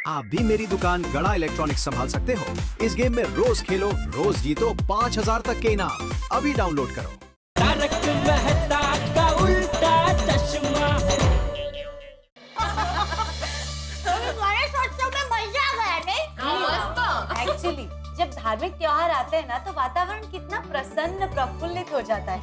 आप भी मेरी दुकान गड़ा इलेक्ट्रॉनिक्स संभाल सकते हो। इस गेम में रोज खेलो, रोज जीतो 5000 तक के इनाम। अभी डाउनलोड करो। तारक मेहता का उल्टा चश्मा। गणेश उत्सव में मजा आ गया नहीं? मस्त। एक्चुअली जब धार्मिक त्योहार आते हैं ना तो वातावरण कितना प्रसन्न प्रफुल्लित हो जाता है।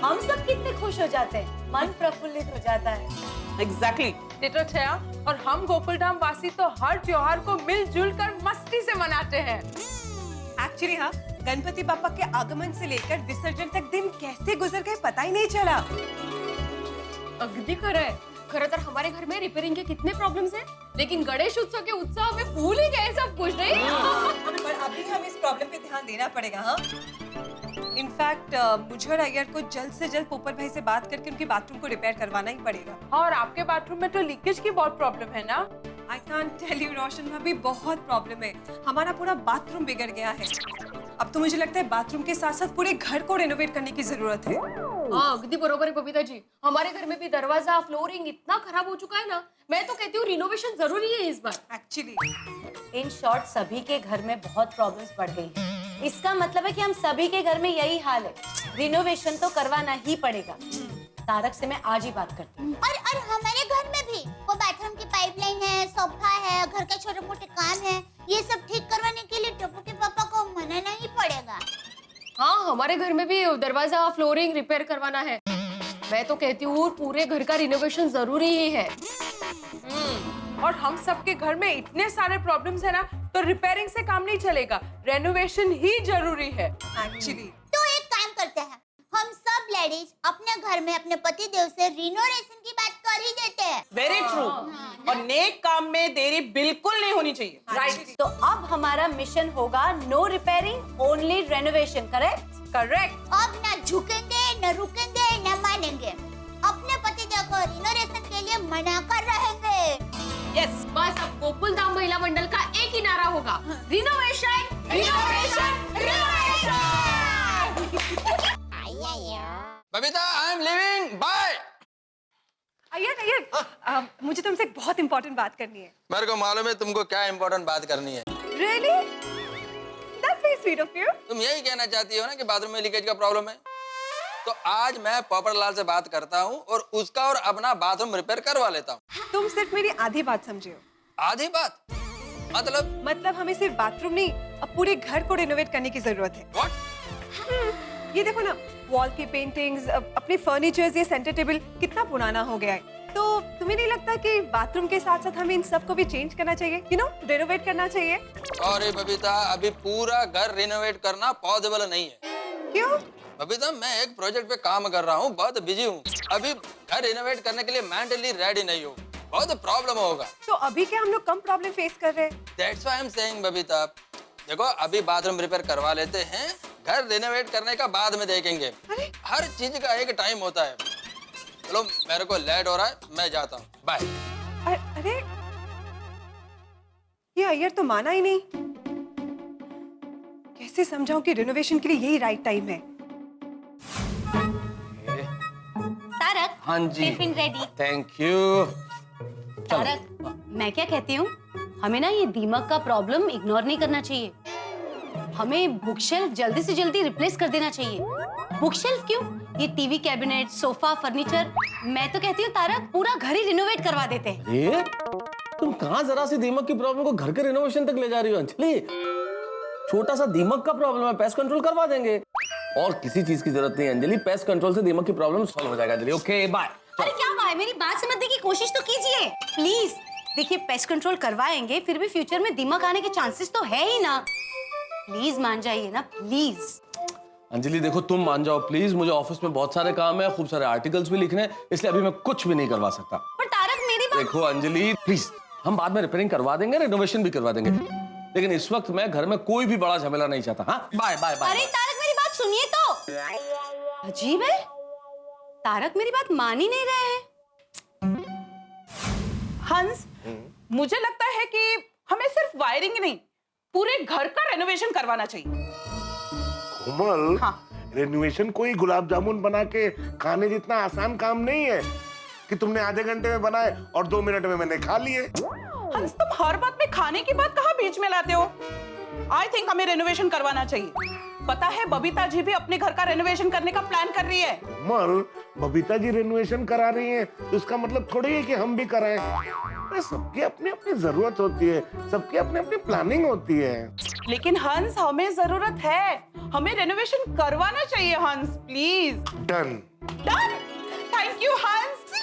हम सब कितने खुश हो जाते हैं, मन प्रफुल्लित हो जाता है। एग्जैक्टली छया, और हम गोकुलधाम वासी तो हर त्योहार को मिलजुल कर मस्ती से मनाते हैं। एक्चुअली हाँ, गणपति बापा के आगमन से लेकर विसर्जन तक दिन कैसे गुजर गए पता ही नहीं चला। अगदी खरं आहे। खरं तर हमारे घर में रिपेयरिंग के कितने प्रॉब्लम्स हैं, लेकिन गणेश उत्सव के उत्साह में भूल ही गए सब कुछ नहीं। पर अभी हमें इस प्रॉब्लम पे ध्यान देना पड़ेगा। हाँ, इनफैक्ट मुझे और अय्यर को जल्द से जल्द पोपट भाई से बात करके उनके बाथरूम को रिपेयर करवाना ही पड़ेगा। और आपके बाथरूम में तो लीकेज की बहुत प्रॉब्लम है ना? आई कांट टेल यू रोशन भाभी, बहुत प्रॉब्लम है। हमारा पूरा बाथरूम बिगड़ गया है। अब तो मुझे लगता है बाथरूम के साथ साथ पूरे घर को रेनोवेट करने की जरूरत है। हाँ अगदी बरोबर है बबीता जी। हमारे घर में भी दरवाजा फ्लोरिंग इतना खराब हो चुका है ना, मैं तो कहती हूँ रिनोवेशन जरूरी है इस बार। एक्चुअली इन शॉर्ट सभी के घर में बहुत प्रॉब्लम्स बढ़ गई है। इसका मतलब है कि हम सभी के घर में यही हाल है। रिनोवेशन तो करवाना ही पड़ेगा। तारक से मैं आज ही बात करती हूँ। और हमारे घर में भी वो बाथरूम की पाइपलाइन है, सोफा है, घर के छोटे मोटे काम है, ये सब ठीक करवाने के लिए टप्पू के पापा को मनाना ही पड़ेगा। हाँ हमारे घर में भी दरवाजा फ्लोरिंग रिपेयर करवाना है। मैं तो कहती हूँ पूरे घर का रिनोवेशन जरूरी ही है। और हम सबके घर में इतने सारे प्रॉब्लम्स है ना, तो रिपेयरिंग से काम नहीं चलेगा, रेनोवेशन ही जरूरी है। एक्चुअली तो एक काम करते हैं, हम सब लेडीज अपने घर में अपने पति देव से रिनोवेशन की बात कर ही देते हैं। Very true. और नेक काम में देरी बिल्कुल नहीं होनी चाहिए। राइट। तो अब हमारा मिशन होगा no repairing, only renovation. Correct? Correct. अब ना झुकेंगे, न रुकेंगे, न मानेंगे। अपने पति देव को रिनोवेशन के लिए मना कर रहेंगे। यस। बस अब गोकुलधाम महिला मंडल का एक ही नारा होगा, renovation renovation renovation. Babita, I am leaving, bye. Iyer, मुझे तुमसे एक बहुत इंपॉर्टेंट बात करनी है। मेरे को मालूम है तुमको क्या इम्पोर्टेंट बात करनी है। Really? That's very sweet of you. तुम यही कहना चाहती हो ना कि बाथरूम में लीकेज का प्रॉब्लम है। तो आज मैं पोपटलाल से बात करता हूँ और उसका और अपना बाथरूम रिपेयर करवा लेता हूँ। तुम सिर्फ मेरी आधी बात समझे हो। आधी बात मतलब हमें सिर्फ बाथरूम नहीं, अब पूरे घर को रिनोवेट करने की जरूरत है। व्हाट? ये देखो ना, वॉल की पेंटिंग्स, अपने फर्नीचर्स, ये सेंटर टेबल कितना पुराना हो गया है। तो तुम्हें नहीं लगता कि बाथरूम के साथ साथ हमें इन सब को भी चेंज करना चाहिए, यू नो, रेनोवेट करना चाहिए? सॉरी बबीता, अभी पूरा घर रिनोवेट करना पॉसिबल नहीं है। क्यों? बबीता, मैं एक प्रोजेक्ट पे काम कर रहा हूँ, बहुत बिजी हूँ। अभी घर रिनोवेट करने के लिए मेंटली रेडी नहीं हूँ, बहुत प्रॉब्लम होगा। तो अभी क्या हम लोग कम प्रॉब्लम फेस कर रहे हैं? That's why I'm saying Babita, देखो अभी बाथरूम रिपेयर करवा लेते हैं, घर रिनोवेट करने का बाद में देखेंगे। हर चीज का एक टाइम होता है। चलो मेरे को लेट हो रहा है, मैं जाता हूँ, बाय। अरे ये अय्यर तो माना ही नहीं। कैसे समझाऊं कि रिनोवेशन के लिए यही राइट टाइम है? तारक, हाँ जी, tiffin ready. Thank you. Tarak, मैं क्या कहती हूँ, हमें ना ये दीमक का प्रॉब्लम इग्नोर नहीं करना चाहिए। हमें बुकशेल्फ जल्दी से जल्दी रिप्लेस कर देना चाहिए। बुकशेल्फ क्यों? ये टीवी कैबिनेट, सोफा, फर्नीचर, मैं तो कहती हूँ तारक पूरा घर ही रिनोवेट करवा देते हैं। अरे तुम कहाँ जरा सी दीमक की प्रॉब्लम को घर के रिनोवेशन तक ले जा रही हो अंजलि? छोटा सा दीमक का प्रॉब्लम है, पेस्ट कंट्रोल करवा देंगे। और किसी चीज की जरूरत नहीं अंजलि, पेस्ट कंट्रोल से दीमक की प्रॉब्लम सॉल्व हो जाएगा अंजलि। Okay bye. अरे क्या बात है, मेरी बात समझने की कोशिश तो कीजिए प्लीज। देखिए पेस्ट कंट्रोल करवाएंगे, फिर भी फ्यूचर में दीमक आने के चांसेस तो है ही ना। प्लीज मान जाइए ना, प्लीज। अंजलि देखो, तुम मान जाओ प्लीज, मुझे ऑफिस में बहुत सारे काम है, खूब सारे आर्टिकल्स भी लिखने हैं, इसलिए अभी मैं कुछ भी नहीं करवा सकता। पर तारक मेरी बात देखो अंजलि प्लीज, हम बाद में रिपेयरिंग करवा देंगे, रिनोवेशन भी करवा देंगे, लेकिन इस वक्त मैं घर में कोई भी बड़ा झमेला नहीं चाहता। हाँ बाय बाय बाय। अरे तारक मेरी बात सुनिए तो। अजीब है, तारक मेरी बात मान ही नहीं रहे हैं। हंस, मुझे लगता है कि हमें सिर्फ वायरिंग ही नहीं, पूरे घर का रेनोवेशन करवाना चाहिए। कोमल, हाँ। रेनोवेशन कोई गुलाब जामुन बना के खाने जितना आसान काम नहीं है कि तुमने आधे घंटे में बनाए और 2 मिनट में मैंने खा लिए। हंस, तुम हर बात में खाने की बात कहाँ बीच में लाते हो? आई थिंक हमें रेनोवेशन करवाना चाहिए। पता है बबीता जी भी अपने घर का रेनोवेशन करने का प्लान कर रही है। कोमल, बबीता जी रेनोवेशन करा रही है तो इसका मतलब थोड़ी है कि हम भी कराएं। अरे सबकी अपनी अपनी जरूरत होती है, सबकी अपनी अपनी प्लानिंग होती है। लेकिन हंस, हमें जरूरत है, हमें रेनोवेशन करवाना चाहिए हंस, please. Done. Done. Thank you हंस,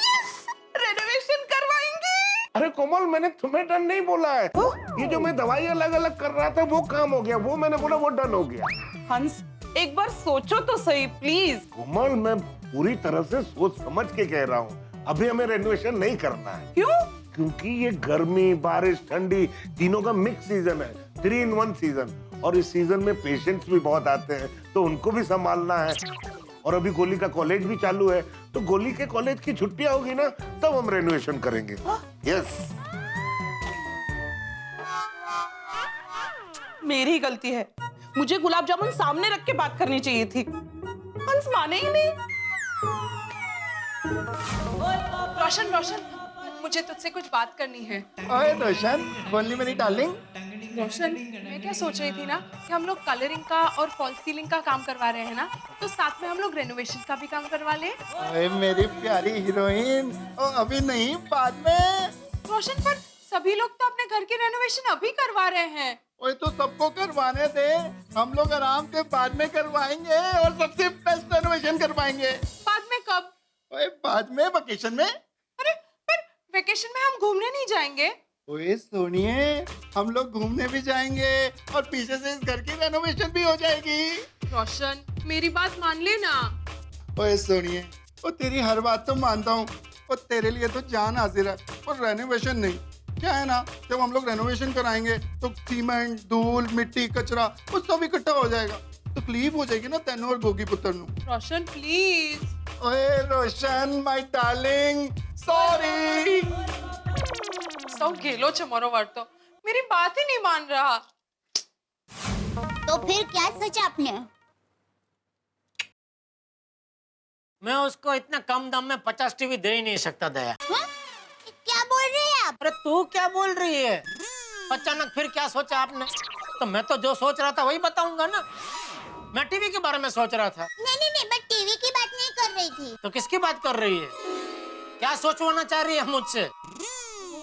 रेनोवेशन करवाएंगे। अरे कोमल, मैंने तुम्हें डन नहीं बोला है। ये जो मैं दवाई अलग अलग कर रहा था वो काम हो गया, वो मैंने बोला वो डन हो गया। हंस, एक बार सोचो तो सही प्लीज। कोमल, मैं पूरी तरह से सोच समझ के कह रहा हूँ, अभी हमें रेनोवेशन नहीं करना है। क्यों? क्योंकि ये गर्मी, बारिश, ठंडी तीनों का मिक्स सीजन है, 3 in 1 सीजन। और इस सीजन में पेशेंट्स भी बहुत आते हैं तो उनको भी संभालना है। और अभी गोली का कॉलेज भी चालू है, तो गोली के कॉलेज की छुट्टियां होगी ना, तब हम रेनोवेशन करेंगे। यस। मेरी ही गलती है, मुझे गुलाब जामुन सामने रख के बात करनी चाहिए थी। हंस माने ही नहीं। रोशन, रोशन, मुझे तुझसे कुछ बात करनी है। ओए रोशन, बोलनी मेरी डार्लिंग। रोशन, मैं क्या सोच रही थी ना कि हम लोग कलरिंग का और फॉल सीलिंग का काम करवा रहे हैं ना, तो साथ में हम लोग रेनोवेशन का भी काम करवा ले। ओए मेरी प्यारी हीरोइन, ओ अभी नहीं, बाद में। रोशन, पर सभी लोग तो अपने घर की रेनोवेशन अभी करवा रहे हैं। ओए तो सबको करवाने दे, हम लोग आराम से बाद में करवाएंगे और सबसे बेस्ट रेनोवेशन करवाएंगे। बाद में कब? ओए बाद में, वेकेशन में। अरे पर वेकेशन में हम घूमने नहीं जाएंगे। ओए सुनिए, हम लोग घूमने भी जाएंगे और पीछे से इस घर की रेनोवेशन भी हो जाएगी। रोशन, मेरी बात मान ले ना। ओए सुनिए, वो तेरी हर बात तो मानता हूँ, और तेरे लिए तो जान हाजिर है, और रेनोवेशन नहीं। क्या है ना, जब हम लोग रेनोवेशन कराएंगे तो सीमेंट, धूल, मिट्टी, कचरा वो सब इकट्ठा हो जाएगा, तकलीफ हो जाएगी ना तेनू और गोगी पुत्र नू। रोशन प्लीज। ओए रोशन माय डार्लिंग, सॉरी। सौ गेलो चमोरो वार्तो, मेरी बात ही नहीं मान रहा। तो फिर क्या सोचा आपने? मैं उसको इतना कम दाम में 50 टीवी दे ही नहीं सकता दया। हाँ? क्या बोल रहे हैं आप? अरे तू क्या बोल रही है? अचानक फिर क्या सोचा आपने? तो मैं तो जो सोच रहा था वही बताऊंगा ना। मैं टीवी के बारे में सोच रहा था। नहीं, मैं टीवी की बात नहीं कर रही थी। तो किसकी बात कर रही है? क्या सोचवाना चाह रही है मुझसे?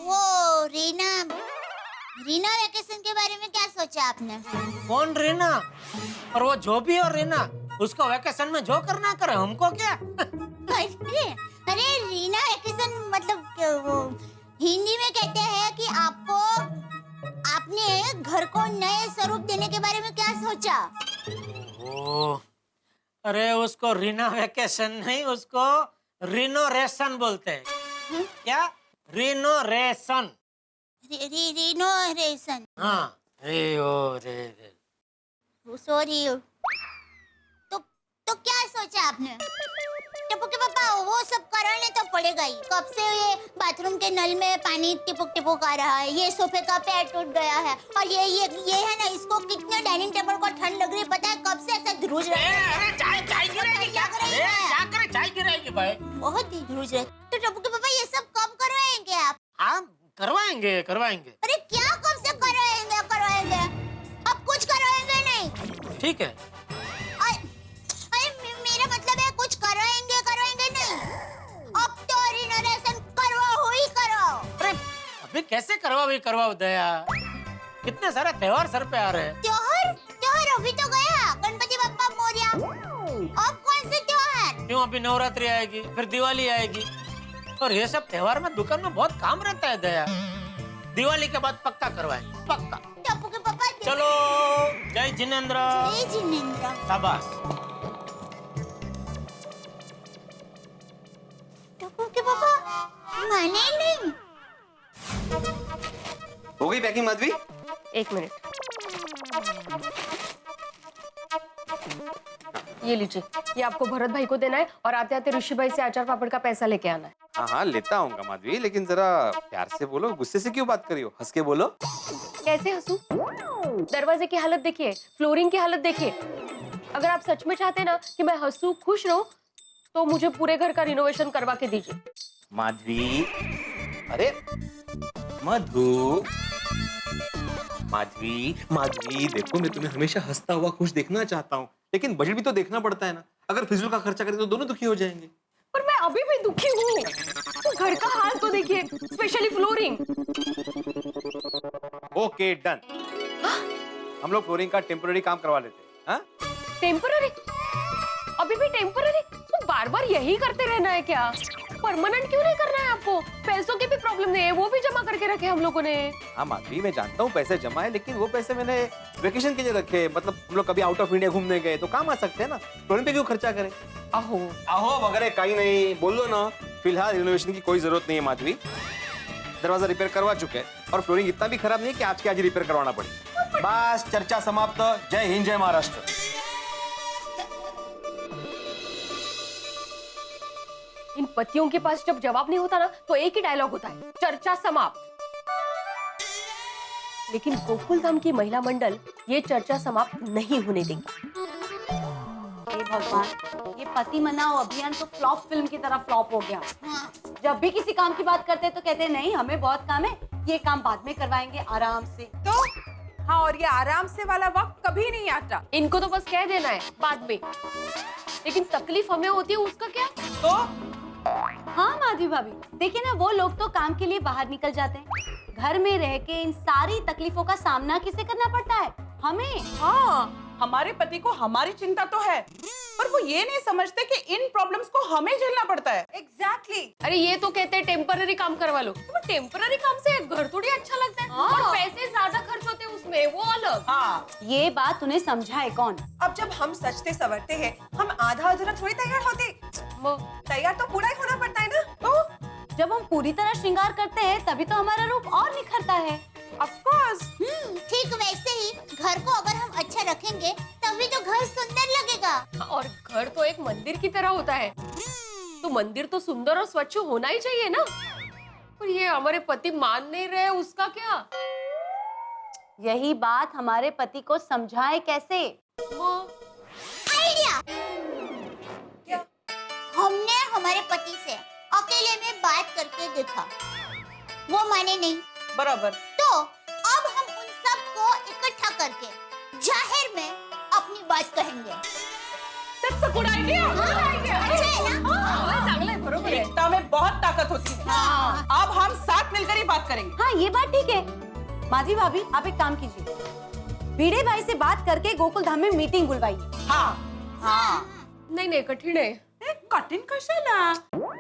वो रीना वेकेशन के बारे में क्या सोचा आपने? कौन रीना? और वो जो भी हो रीना, उसको वेकेशन में जो करना करे, हमको क्या? अरे रीना वेकेशन मतलब वो हिंदी में कहते हैं कि आपको आपने घर को नए स्वरूप देने के बारे में क्या सोचा? ओ, अरे उसको रीना वेकेशन नहीं, उसको रिनोरेशन बोलते हैं। क्या? रिनोरेशन। रिनोरेशन। हाँ, सॉरी। तो क्या सोचा आपने? टप्पू के पापा, वो सब कराने तो पड़ेगा ही। कब से ये बाथरूम के नल में पानी टिपुक टिपुक आ रहा है, ये सोफे का पैर टूट गया है, और ये है ना, इसको कितने डाइनिंग टेबल को ठंड लग रही है पता है? कब से ऐसा ध्रुज रहा है। अरे चाय गिराएगी क्या? चाय गिराएगी भाई। बहुत ही ध्रुज रहे। तो टप्पू के पापा, ये सब कब करवाएंगे आप? हाँ, करवाएंगे। अरे क्या कब से करवाएंगे? अब कुछ करवाएंगे नहीं? ठीक है। अरे मेरा मतलब है कुछ करवाएंगे नहीं। अब तो रिनोवेशन करवाओ। अरे अभी कैसे करवाओ दया? कितने सारे त्योहार सर पे आ रहे हैं। त्योहार अभी तो गया, गणपति बप्पा मोरया। अब कौन से त्योहार? क्यों, अभी नवरात्रि आएगी, फिर दिवाली आएगी, और ये सब त्योहार में दुकान में बहुत काम रहता है दया। दिवाली के बाद पक्का करवाएंगे, पक्का। टप्पू के पापा चलो, जय जिनेंद्र। शाबाश। टप्पू के पापा माने नहीं। हो गई पैकिंग माधवी? 1 मिनट, ये लीजिए, ये आपको भरत भाई को देना है, और आते आते ऋषि भाई से अचार पापड़ का पैसा लेके आना है। हाँ, लेता आऊंगा माधवी, लेकिन जरा प्यार से बोलो, गुस्से से क्यों बात कर रही हो? हंस के बोलो। कैसे हंसू? दरवाजे की हालत देखिए, फ्लोरिंग की हालत देखिए। अगर आप सच में चाहते ना कि मैं हंसू, खुश रहूं, तो मुझे पूरे घर का रिनोवेशन करवा के दीजिए। माधवी, अरे मधु, माधवी, माधवी, देखो मैं तुम्हें हमेशा हंसता हुआ खुश देखना चाहता हूँ, लेकिन बजट भी तो देखना पड़ता है ना। अगर फिजूल का खर्चा करें तो दोनों दुखी हो जाएंगे। पर मैं अभी भी दुखी हूँ। तो घर का हाल तो देखिए, स्पेशली फ्लोरिंग। ओके डन, हम लोग फ्लोरिंग का टेम्पोररी काम करवा लेते हैं। हाँ? टेम्पररी? अभी भी टेम्पररी? तो बार बार यही करते रहना है क्या? परमानेंट क्यों नहीं करना है आपको? पैसों की भी प्रॉब्लम नहीं है, वो भी जमा करके रखे हम लोगों ने। हाँ माधवी, मैं जानता हूँ पैसे जमा है, लेकिन वो पैसे मैंने वेकेशन के लिए रखे। मतलब हम लोग कभी आउट ऑफ इंडिया घूमने गए तो काम आ सकते हैं ना। फ्लोरिंग पे क्यों खर्चा करें? आहो आहो वगैरह कहीं नहीं, बोल दो ना। फिलहाल रिनोवेशन की कोई जरूरत नहीं है माधवी। दरवाजा रिपेयर करवा चुके हैं और फ्लोरिंग इतना भी खराब नहीं है कि आज के आज रिपेयर करवाना पड़े। बस चर्चा समाप्त। जय हिंद, जय महाराष्ट्र। इन पतियों के पास जब जवाब नहीं होता ना तो एक ही डायलॉग होता है, चर्चा समाप्त। लेकिन गोकुल धाम की महिला मंडल ये चर्चा समाप्त नहीं होने देगी। हे भगवान, ये पति मनाओ अभियान तो फ्लॉप फिल्म की तरह फ्लॉप हो गया। जब भी किसी काम की बात करते हैं तो कहते हैं नहीं हमें बहुत काम है, ये काम बाद में करवाएंगे आराम से। तो हाँ, और ये आराम से वाला वक्त कभी नहीं आता। इनको तो बस कह देना है बाद में, लेकिन तकलीफ हमें होती है उसका क्या? तो हाँ माधवी भाभी, देखिए ना वो लोग तो काम के लिए बाहर निकल जाते हैं, घर में रह के इन सारी तकलीफों का सामना किसे करना पड़ता है? हमें। हाँ, हमारे पति को हमारी चिंता तो है, पर वो ये नहीं समझते कि इन प्रॉब्लम्स को हमें झेलना पड़ता है। एग्जैक्टली। अरे ये तो कहते हैं टेम्पररी काम करवा लो। तो टेम्पररी काम से घर थोड़ी अच्छा लगता है। और पैसे ज्यादा खर्च होते हैं उसमें, वो अलग। हाँ, ये बात उन्हें समझाए कौन? अब जब हम सजते संवरते हैं, हम आधा अधूरा थोड़ी तैयार होते। तैयार तो पूरा ही होना पड़ता है ना। तो जब हम पूरी तरह श्रृंगार करते हैं तभी तो हमारा रूप और निखरता है। Of course. ठीक वैसे ही घर को अगर हम अच्छा रखेंगे तभी तो घर सुंदर लगेगा। और घर तो एक मंदिर की तरह होता है, तो मंदिर तो सुंदर और स्वच्छ होना ही चाहिए ना। पर ये हमारे पति मान नहीं रहे, उसका क्या? यही बात हमारे पति को समझाए कैसे? आइडिया। क्या? हमने हमारे पति से अकेले में बात करके देखा, वो माने नहीं। बराबर। तो अब हम उन सबको इकट्ठा करके जाहिर में अपनी बात कहेंगे। That's a good idea. अच्छा है ना? चांगलं आहे, बरोबर आहे। एकता में बहुत ताकत होती है। अब हम साथ मिलकर ही बात करेंगे। हाँ ये बात ठीक है। माधवी भाभी आप एक काम कीजिए, भिड़े भाई से बात करके गोकुल धाम में मीटिंग बुलवाइए। हाँ। नहीं कठिन है। कठिन कशाला?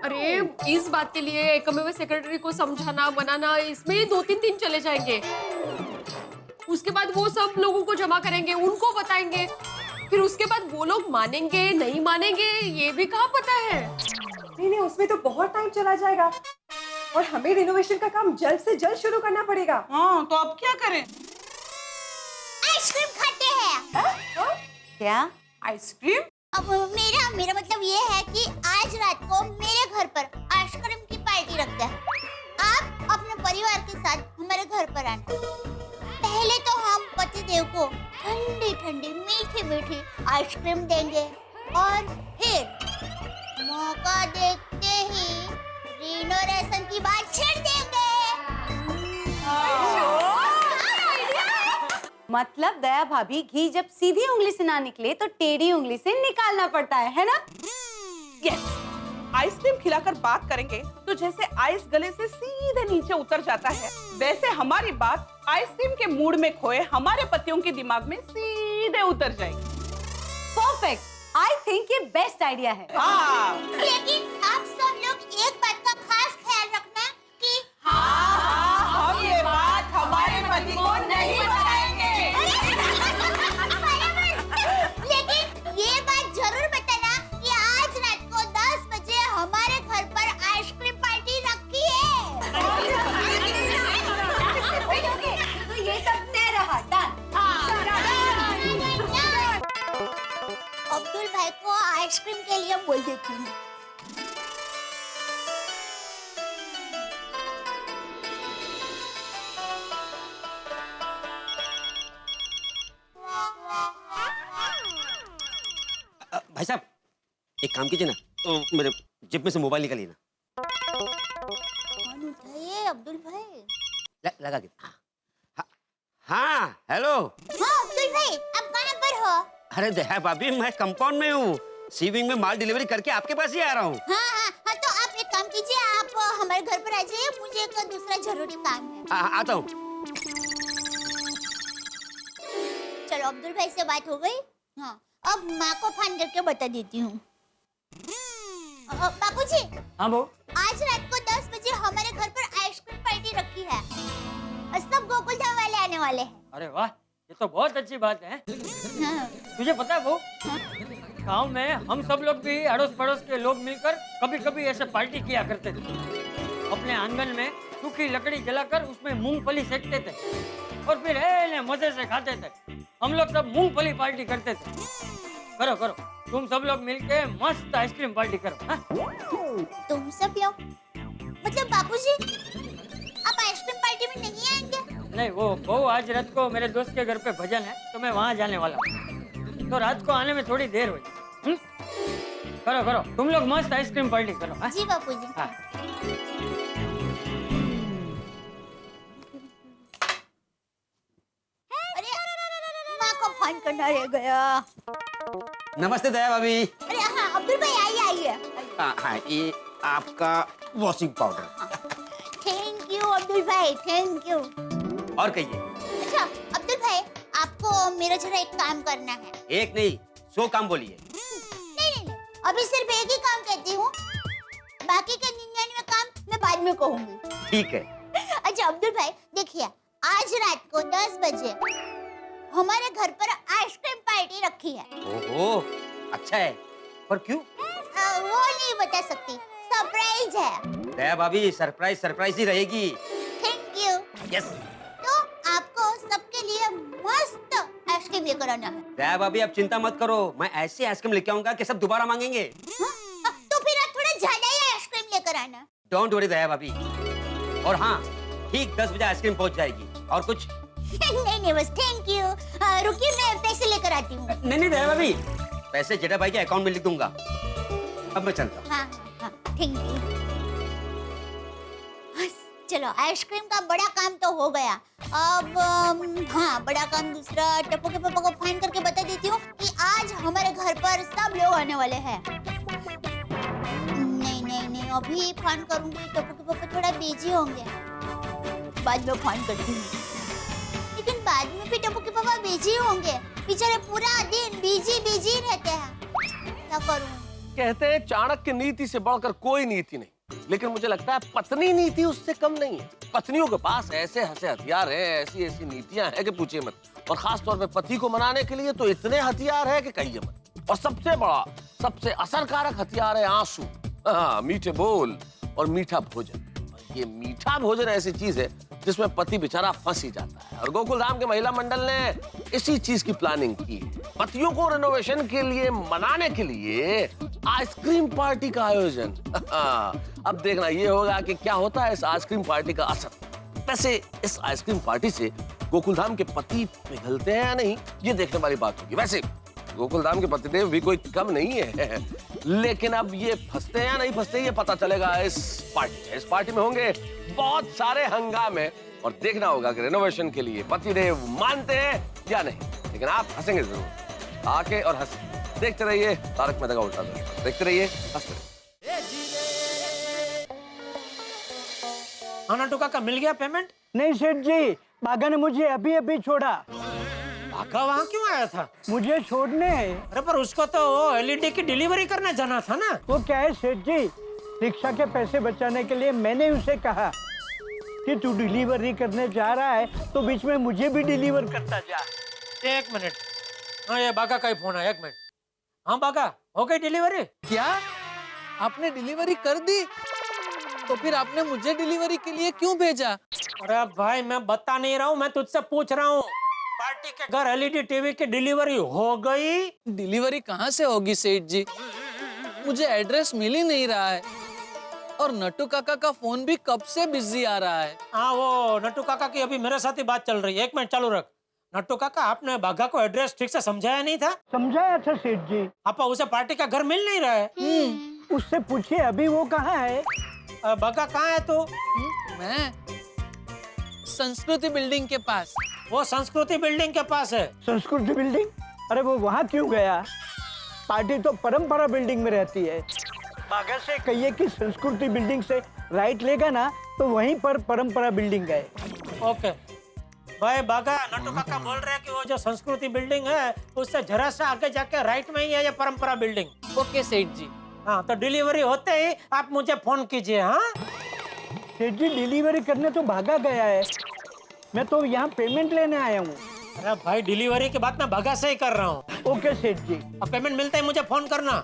अरे इस बात के लिए एकमेव सेक्रेटरी को समझाना बनाना, इसमें ही 2-3 दिन चले जाएंगे। उसके बाद वो सब लोगों को जमा करेंगे, उनको बताएंगे, फिर उसके बाद वो लोग मानेंगे नहीं मानेंगे ये भी कहाँ पता है। नहीं, उसमें तो बहुत टाइम चला जाएगा और हमें रिनोवेशन का काम जल्द से जल्द शुरू करना पड़ेगा। हाँ, तो अब क्या करें? आइसक्रीम खाते हैं। क्या? आइसक्रीम? अब मेरा मतलब ये है कि आज रात को मेरे घर पर आइसक्रीम की पार्टी रखते हैं। आप अपने परिवार के साथ हमारे घर पर आना। पहले तो हम पतिदेव को ठंडी ठंडी मीठी मीठी आइसक्रीम देंगे और फिर मौका देखते ही रिनोवेशन की बात छेड़ देंगे। मतलब दया भाभी, घी जब सीधी उंगली से ना निकले तो टेढ़ी उंगली से निकालना पड़ता है ना? यस। आइसक्रीम खिलाकर बात करेंगे तो जैसे आइस गले से सीधे नीचे उतर जाता है, वैसे हमारी बात आइसक्रीम के मूड में खोए हमारे पतियों के दिमाग में सीधे उतर जाएगी। परफेक्ट। आई थिंक ये बेस्ट आइडिया है। हाँ। लेकिन आप सब लोग एक बात का खास ख्याल रखना कि हम ये बात हमारे पति को नहीं बताएंगे। लेकिन ये बात जरूर बताना कि आज रात को 10 बजे हमारे घर पर आइसक्रीम पार्टी रखी है। तो ये सब तय रहा। डन। अब्दुल भाई को आइसक्रीम के लिए बोल देती हूँ। भाई साहब एक काम कीजिए ना, तो मेरे जेब में से मोबाइल निकालिए ना। कौन उठाइए? अब्दुल भाई। लगा के हाँ हेलो। हाँ अब्दुल भाई, आप कहाँ पर हो? अरे दया भाभी, मैं कंपाउंड में हूँ, सीविंग में माल डिलीवरी करके आपके पास ही आ रहा हूँ। हाँ, तो आप एक काम कीजिए, आप हमारे घर पर आ जाइए, मुझे एक दूसरा जरूरी काम है। आता हूँ। चलो अब्दुल भाई से बात हो गई। हाँ, अब माँ को फोन करके बता देती हूँ। बापूजी। हाँ वो आज रात को 10 बजे हमारे घर पर आइसक्रीम पार्टी रखी है, सब गोकुल धाम वाले आने वाले हैं। अरे वाह, ये तो बहुत अच्छी बात है। हाँ। तुझे पता है वो गांव में हम सब लोग भी अड़ोस पड़ोस के लोग मिलकर कभी कभी ऐसे पार्टी किया करते थे। अपने आंगन में सूखी लकड़ी जलाकर उसमें मूंगफली सेकते थे और फिर मजे से खाते थे। हम लोग सब मूंगफली पार्टी करते थे। करो करो, तुम सब लोग मिलके मस्त आइसक्रीम पार्टी करो। हाँ? तुम सब लोग मतलब बापूजी, आप आइसक्रीम पार्टी में नहीं आएंगे? नहीं, वो आज रात को मेरे दोस्त के घर पे भजन है तो मैं वहाँ जाने वाला हूँ, तो रात को आने में थोड़ी देर हुई। करो करो, तुम लोग मस्त आइसक्रीम पार्टी करो। हाँ? जी बापूजी। हाँ। अरे माँ को फोन करना रह गया। नमस्ते दया भाभी। अरे हाँ अब्दुल भाई, आइए। हाँ, ये आपका washing powder. Thank you Abdul भाई, थैंक यू। और कहिए। अच्छा अब्दुल भाई, आपको मेरा जरा एक काम करना है। एक नहीं 100 काम बोलिए। नहीं, अभी सिर्फ एक ही काम कहती हूँ, बाकी के 99 काम मैं बाद में कहूँगी। ठीक है। अच्छा अब्दुल भाई देखिए, आज रात को 10 बजे हमारे घर पर आइसक्रीम पार्टी रखी है। ओहो, अच्छा है, पर क्यों? वो नहीं बता सकती, सरप्राइज है। दया भाभी, सरप्राइज ही रहेगी। Thank you. यस। तो आपको सबके लिए मस्त आइसक्रीम लेकर आना है। दया भाभी, आप चिंता मत करो, मैं ऐसी आइसक्रीम लेके आऊंगा कि सब दोबारा मांगेंगे। तो फिर आप थोड़ा ज्यादा ही आइसक्रीम लेकर आना। डोंट वरी दया भाभी। और हाँ, ठीक 10 बजे आइसक्रीम पहुंच जाएगी। और कुछ? नहीं बस थैंक यू। रुकिए, मैं पैसे लेकर आती हूँ। नहीं दया भाभी, पैसे जेठा भाई के अकाउंट में लिख दूंगा। अब मैं चलता हूँ। हाँ, थैंक यू। चलो, आइसक्रीम का बड़ा काम तो हो गया। अब हाँ, बड़ा काम दूसरा, टप्पू के पापा को फोन करके बता देती हूँ कि आज हमारे घर पर सब लोग आने वाले हैं। नहीं, अभी फोन करूंगी टप्पू के पापा थोड़ा बिजी होंगे, बाद में फोन करती हूँ। लेकिन बाद में भी टप्पू के पापा बिजी होंगे, बेचारे पूरा दिन बिजी रहते हैं, क्या करूँ? कहते हैं चाणक्य नीति से बढ़कर कोई नीति नहीं, लेकिन मुझे लगता है पत्नी नीति उससे कम नहीं है। पत्नियों के पास ऐसे हथियार हैं, ऐसी नीतियां हैं कि पूछिए मत। और खास तौर पे पति को मनाने के लिए तो इतने हथियार है कि कहिए मत। और सबसे बड़ा, सबसे असरकारक हथियार है आंसू। हाँ, मीठे बोल और मीठा भोजन। ये मीठा भोजन ऐसी चीज है जिसमें पति बेचारा फंस ही जाता है। और गोकुल धाम के महिला मंडल ने इसी चीज की प्लानिंग की है। पतियों को रेनोवेशन के लिए मनाने के लिए आइसक्रीम पार्टी का आयोजन। अब देखना ये होगा कि क्या होता है इस आइसक्रीम पार्टी का असर। वैसे इस आइसक्रीम पार्टी से गोकुल धाम के पति पिघलते हैं या नहीं, ये देखने वाली बात होगी। वैसे गोकुल धाम के पतिदेव भी कोई कम नहीं है, लेकिन अब ये फंसते हैं या नहीं फंसते ये पता चलेगा इस पार्टी में। इस पार्टी में होंगे बहुत सारे हंगामे और देखना होगा कि रेनोवेशन के लिए पतिदेव मानते हैं या नहीं। लेकिन आप हंसेंगे जरूर, आके और हंसे। देखते रहिए तारक मेहता का उल्टा चश्मा, देखते रहिए, हंसते रहिए। नाटू काका, मिल गया पेमेंट? नहीं सेठ जी, बागा ने मुझे अभी छोड़ा। बागा वहाँ क्यों आया था? मुझे छोड़ने। अरे पर उसको तो एलईडी की डिलीवरी करने जाना था ना। वो क्या है सेठ जी, रिक्शा के पैसे बचाने के लिए मैंने उसे कहा कि तू डिलीवरी करने जा रहा है तो बीच में मुझे भी डिलीवर करता जा। 1 मिनट, हाँ ये बागा का ही फोन है, 1 मिनट। हाँ बागा, हो गई डिलीवरी? क्या आपने डिलीवरी कर दी? तो फिर आपने मुझे डिलीवरी के लिए क्यों भेजा? अरे भाई मैं बता नहीं रहा हूँ, मैं तुझसे पूछ रहा हूँ। पार्टी के घर एलईडी टीवी की डिलीवरी हो गई? डिलीवरी कहाँ से होगी सेठ जी, मुझे एड्रेस मिल ही नहीं रहा है और नट्टू काका का फोन भी कब से बिजी आ रहा है। हाँ वो नट्टू काका की अभी मेरे साथ ही बात चल रही है, 1 मिनट चालू रख। नट्टू काका, आपने बागा को एड्रेस ठीक से समझाया नहीं था? समझाया था सेठ जी। आपा उसे पार्टी का घर मिल नहीं रहा है। उससे पूछिए अभी वो कहाँ है। बागा कहाँ है तू? मैं संस्कृति बिल्डिंग के पास। वो संस्कृति बिल्डिंग के पास है। संस्कृति बिल्डिंग? अरे वो वहाँ क्यों गया? पार्टी तो परंपरा बिल्डिंग में रहती है। बागा से कहिए कि संस्कृति बिल्डिंग से राइट लेगा ना तो वहीं पर परंपरा बिल्डिंग है। ओके भाई बागा, नटू काका बोल रहे हैं कि वो जो संस्कृति बिल्डिंग है उससे जरा सा आगे जाके राइट में ही है ये परंपरा बिल्डिंग। ओके सेठ जी। हाँ तो डिलीवरी होते ही आप मुझे फोन कीजिए। हाँ सेठ जी डिलीवरी करने तो भागा गया है, मैं तो यहाँ पेमेंट लेने आया हूँ। अरे भाई डिलीवरी की बात मैं भागा से ही कर रहा हूँ। ओके सेठ जी। अब पेमेंट मिलते ही मुझे फोन करना।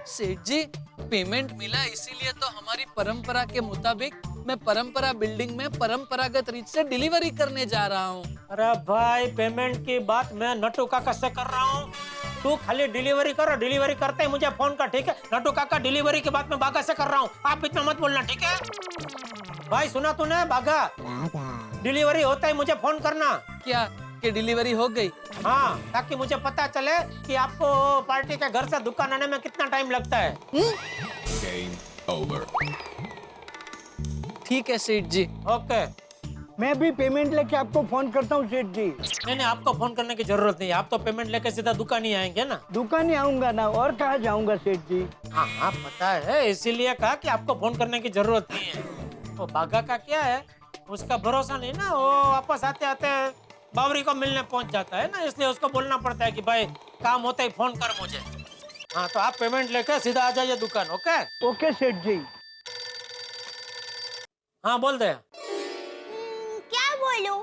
सेठ जी पेमेंट मिला इसीलिए तो हमारी परंपरा के मुताबिक मैं परंपरा बिल्डिंग में परंपरागत रीत से डिलीवरी करने जा रहा हूँ। अरे भाई पेमेंट की बात मैं नटू काका से कर रहा हूँ, तू खाली डिलीवरी करो। डिलीवरी करते ही मुझे फोन कर, ठीक है? नटू काका डिलीवरी की बात मैं बागा से कर रहा हूँ, आप इतना मत बोलना, ठीक है? भाई सुना तूने बागा? डिलीवरी होता ही मुझे फोन करना। क्या कि डिलीवरी हो गई? हाँ, ताकि मुझे पता चले कि आपको पार्टी के घर से दुकान आने में कितना टाइम लगता है। ठीक है सेठ जी। ओके मैं भी पेमेंट लेके आपको फोन करता हूँ सेठ जी। नहीं आपको फोन करने की जरूरत नहीं है, आप तो पेमेंट लेके सीधा दुकान ही आएंगे ना। दुकान ही आऊंगा ना, और कहाँ जाऊंगा सेठ जी? हाँ पता है, इसीलिए कहा कि आपको फोन करने की जरूरत नहीं है। वो बागा का क्या है, उसका भरोसा नहीं ना, वो वापस आते आते बावरी को मिलने पहुंच जाता है ना, इसलिए उसको बोलना पड़ता है कि भाई काम होता ही फोन कर मुझे। हाँ तो आप पेमेंट लेकर सीधा आ जाइए दुकान। ओके ओके सेठ जी। हाँ बोल दे। क्या बोलूं?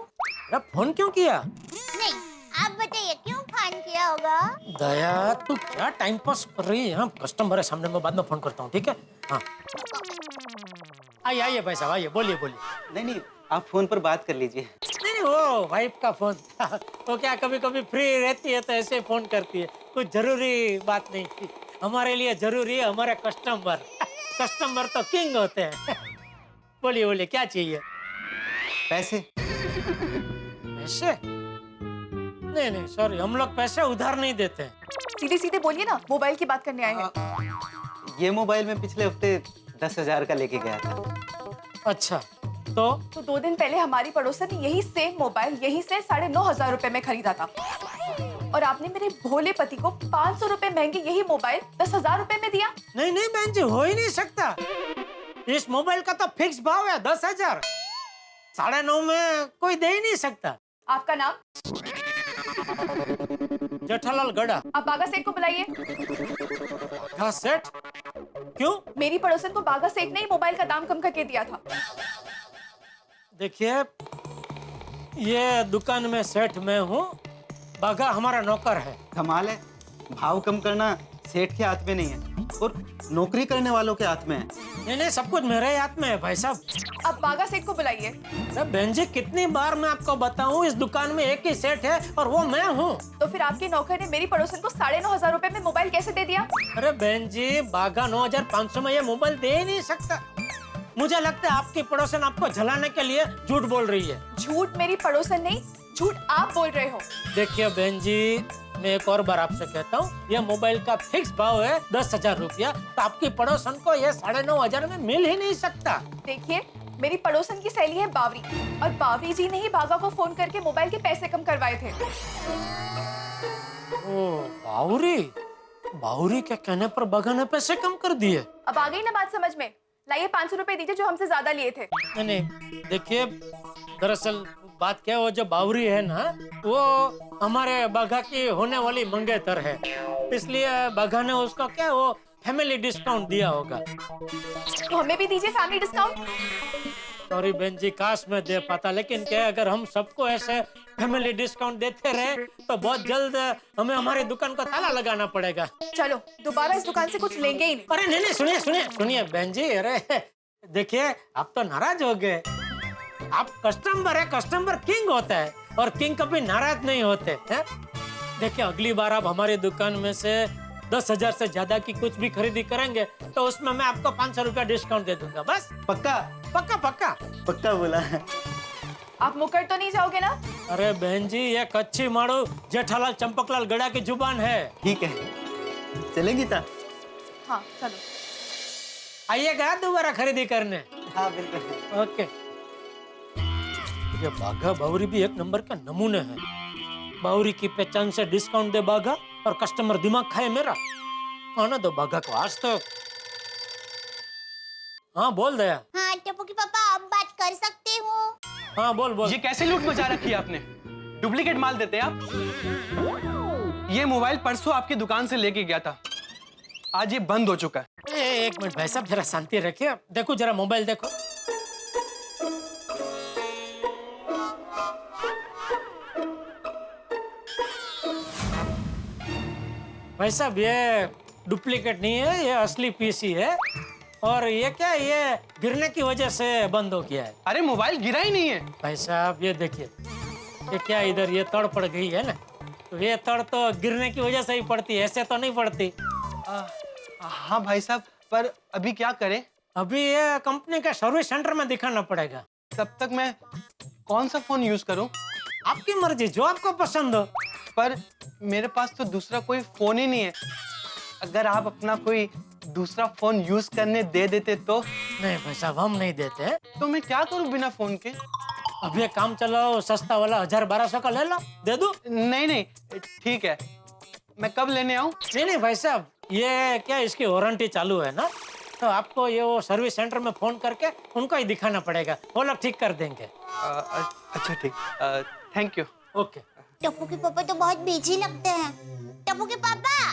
अरे फोन क्यों किया? नहीं आप बताइए क्यों फोन किया होगा? दया तू क्या टाइम पास कर रही है? हाँ कस्टमर है सामने, मैं बाद में फोन करता हूँ, ठीक है? हाँ आइए भाई साहब आइए, बोलिए। नहीं आप फोन पर बात कर लीजिए। नहीं वो वाइफ का फोन वो क्या कभी कभी फ्री रहती है तो ऐसे फोन करती है, कुछ जरूरी बात नहीं थी। हमारे लिए जरूरी है हमारे कस्टमर। कस्टमर तो किंग होते हैं। बोलिए क्या चाहिए? पैसे? पैसे? नहीं सॉरी, हम लोग पैसे उधार नहीं देते। सीधे सीधे बोलिए ना, मोबाइल की बात करने आए हैं। ये मोबाइल में पिछले हफ्ते 10,000 का लेके गया था। अच्छा तो 2 दिन पहले हमारी पड़ोसन ने यही सेम मोबाइल यहीं से 9,500 रुपए में खरीदा था, और आपने मेरे भोले पति को 500 रुपए महंगे यही मोबाइल 10,000 रुपए में दिया। नहीं बहन जी, हो ही नहीं सकता। इस मोबाइल का तो फिक्स भाव है 10,000, 9.5 में कोई दे ही नहीं सकता। आपका नाम? जेठालाल गड़ा। आप बागा सेठ को बुलाइए। बागा सेठ? क्यों? मेरी पड़ोसन को बागा सेठ ने ही मोबाइल का दाम कम करके दिया था। देखिए ये दुकान में सेठ मैं हूँ, बागा हमारा नौकर है। कमाल है, भाव कम करना सेठ के हाथ में नहीं है और नौकरी करने वालों के हाथ में है। नहीं सब कुछ मेरे हाथ में है भाई साहब। अब बागा सेठ को बुलाइए। बहन जी कितनी बार मैं आपको बताऊं, इस दुकान में एक ही सेठ है और वो मैं हूँ। तो फिर आपके नौकर ने मेरी पड़ोसन को 9,500 रुपए में मोबाइल कैसे दे दिया? अरे बहन जी बागा 9,500 में ये मोबाइल दे ही नहीं सकता। मुझे लगता है आपकी पड़ोसन आपको जलाने के लिए झूठ बोल रही है। झूठ मेरी पड़ोसन नहीं, झूठ आप बोल रहे हो। देखिए बहन जी, मैं एक और बार आपसे कहता हूँ, ये मोबाइल का फिक्स भाव है 10,000 रुपया, तो आपकी पड़ोसन को ये 9,500 में मिल ही नहीं सकता। देखिए मेरी पड़ोसन की सहेली है बावरी, और बावरी जी ने ही बागा को फोन करके मोबाइल के पैसे कम करवाए थे। ओ बावरी के कहने पर बागा ने पैसे कम कर दिए। अब आ गई ना बात समझ में? लाइए 500 रुपए दीजिए जो हमसे ज्यादा लिए थे। नहीं देखिए दरअसल बात क्या है, वो जो बावरी है ना वो हमारे बागा की होने वाली मंगेतर है, इसलिए बागा ने उसको क्या वो फैमिली डिस्काउंट दिया होगा। तो हमें भी दीजिए फैमिली डिस्काउंट। सॉरी बहन जी, काश मैं दे पाता, लेकिन क्या अगर हम सबको ऐसे फैमिली डिस्काउंट देते रहे तो बहुत जल्द हमें हमारी दुकान को ताला लगाना पड़ेगा। चलो दोबारा इस दुकान से कुछ लेंगे ही नहीं। अरे नहीं सुनिए बहन जी, अरे देखिए आप तो नाराज हो गए। आप कस्टमर है, कस्टमर किंग होता है और किंग कभी नाराज नहीं होते हैं। देखिए अगली बार आप हमारी दुकान में से 10,000 से ज्यादा की कुछ भी खरीदी करेंगे तो उसमें मैं आपको 500 रुपया डिस्काउंट दे दूंगा। बस पक्का बोला। आप मुकर तो नहीं जाओगे ना? अरे बहन जी ये कच्ची मारू जेठालाल चंपकलाल गड़ा की जुबान है। ठीक है चलेंगी ता? हाँ चलो। आइएगा दोबारा खरीदी करने। हाँ बिल्कुल। ओके ये बाघा बावरी भी एक नंबर का नमूने है। बावरी की पहचान से डिस्काउंट दे बाघा और कस्टमर दिमाग खाए मेरा। आना दो बाघा को आज तो। हाँ बोल दया। हाँ टप्पू के पापा, अब बात कर सकते हो? हाँ बोल बोल। ये कैसे लूट मचा रखी है आपने? डुप्लीकेट माल देते हैं आप? ये मोबाइल परसों आपकी दुकान से लेके गया था, आज ये बंद हो चुका है। एक मिनट भाई साहब, जरा शांति रखिए। देखो जरा मोबाइल देखो। भाई साहब ये डुप्लीकेट नहीं है, ये असली पीसी है। और ये क्या, ये गिरने की वजह से बंद हो गया है। अरे मोबाइल गिरा ही नहीं है। भाई साहब ये देखिए, ये क्या इधर ये तड़ पड़ गई है ना, तो ये तड़ तो गिरने की वजह से ही पड़ती है, ऐसे तो नहीं पड़ती। हाँ भाई साहब, पर अभी क्या करें? अभी ये कंपनी का सर्विस सेंटर में दिखाना पड़ेगा। तब तक मैं कौन सा फोन यूज करूं? आपकी मर्जी, जो आपको पसंद हो। पर मेरे पास तो दूसरा कोई फोन ही नहीं है। अगर आप अपना कोई दूसरा फोन यूज करने दे देते तो? नहीं भाई साहब, हम नहीं देते। तो मैं क्या करूं बिना फोन के? अब ये काम चलाओ, सस्ता वाला 1000-1200 का ले लो, दे दो। नहीं नहीं ठीक है, मैं कब लेने आऊं? नहीं भाई साहब, ये क्या इसकी वारंटी चालू है ना, तो आपको ये वो सर्विस सेंटर में फोन करके उनको ही दिखाना पड़ेगा, वो लोग ठीक कर देंगे। अच्छा ठीक, थैंक यू। ओके। टप्पू के पापा तो बहुत बिजी लगते हैं। टप्पू के पापा,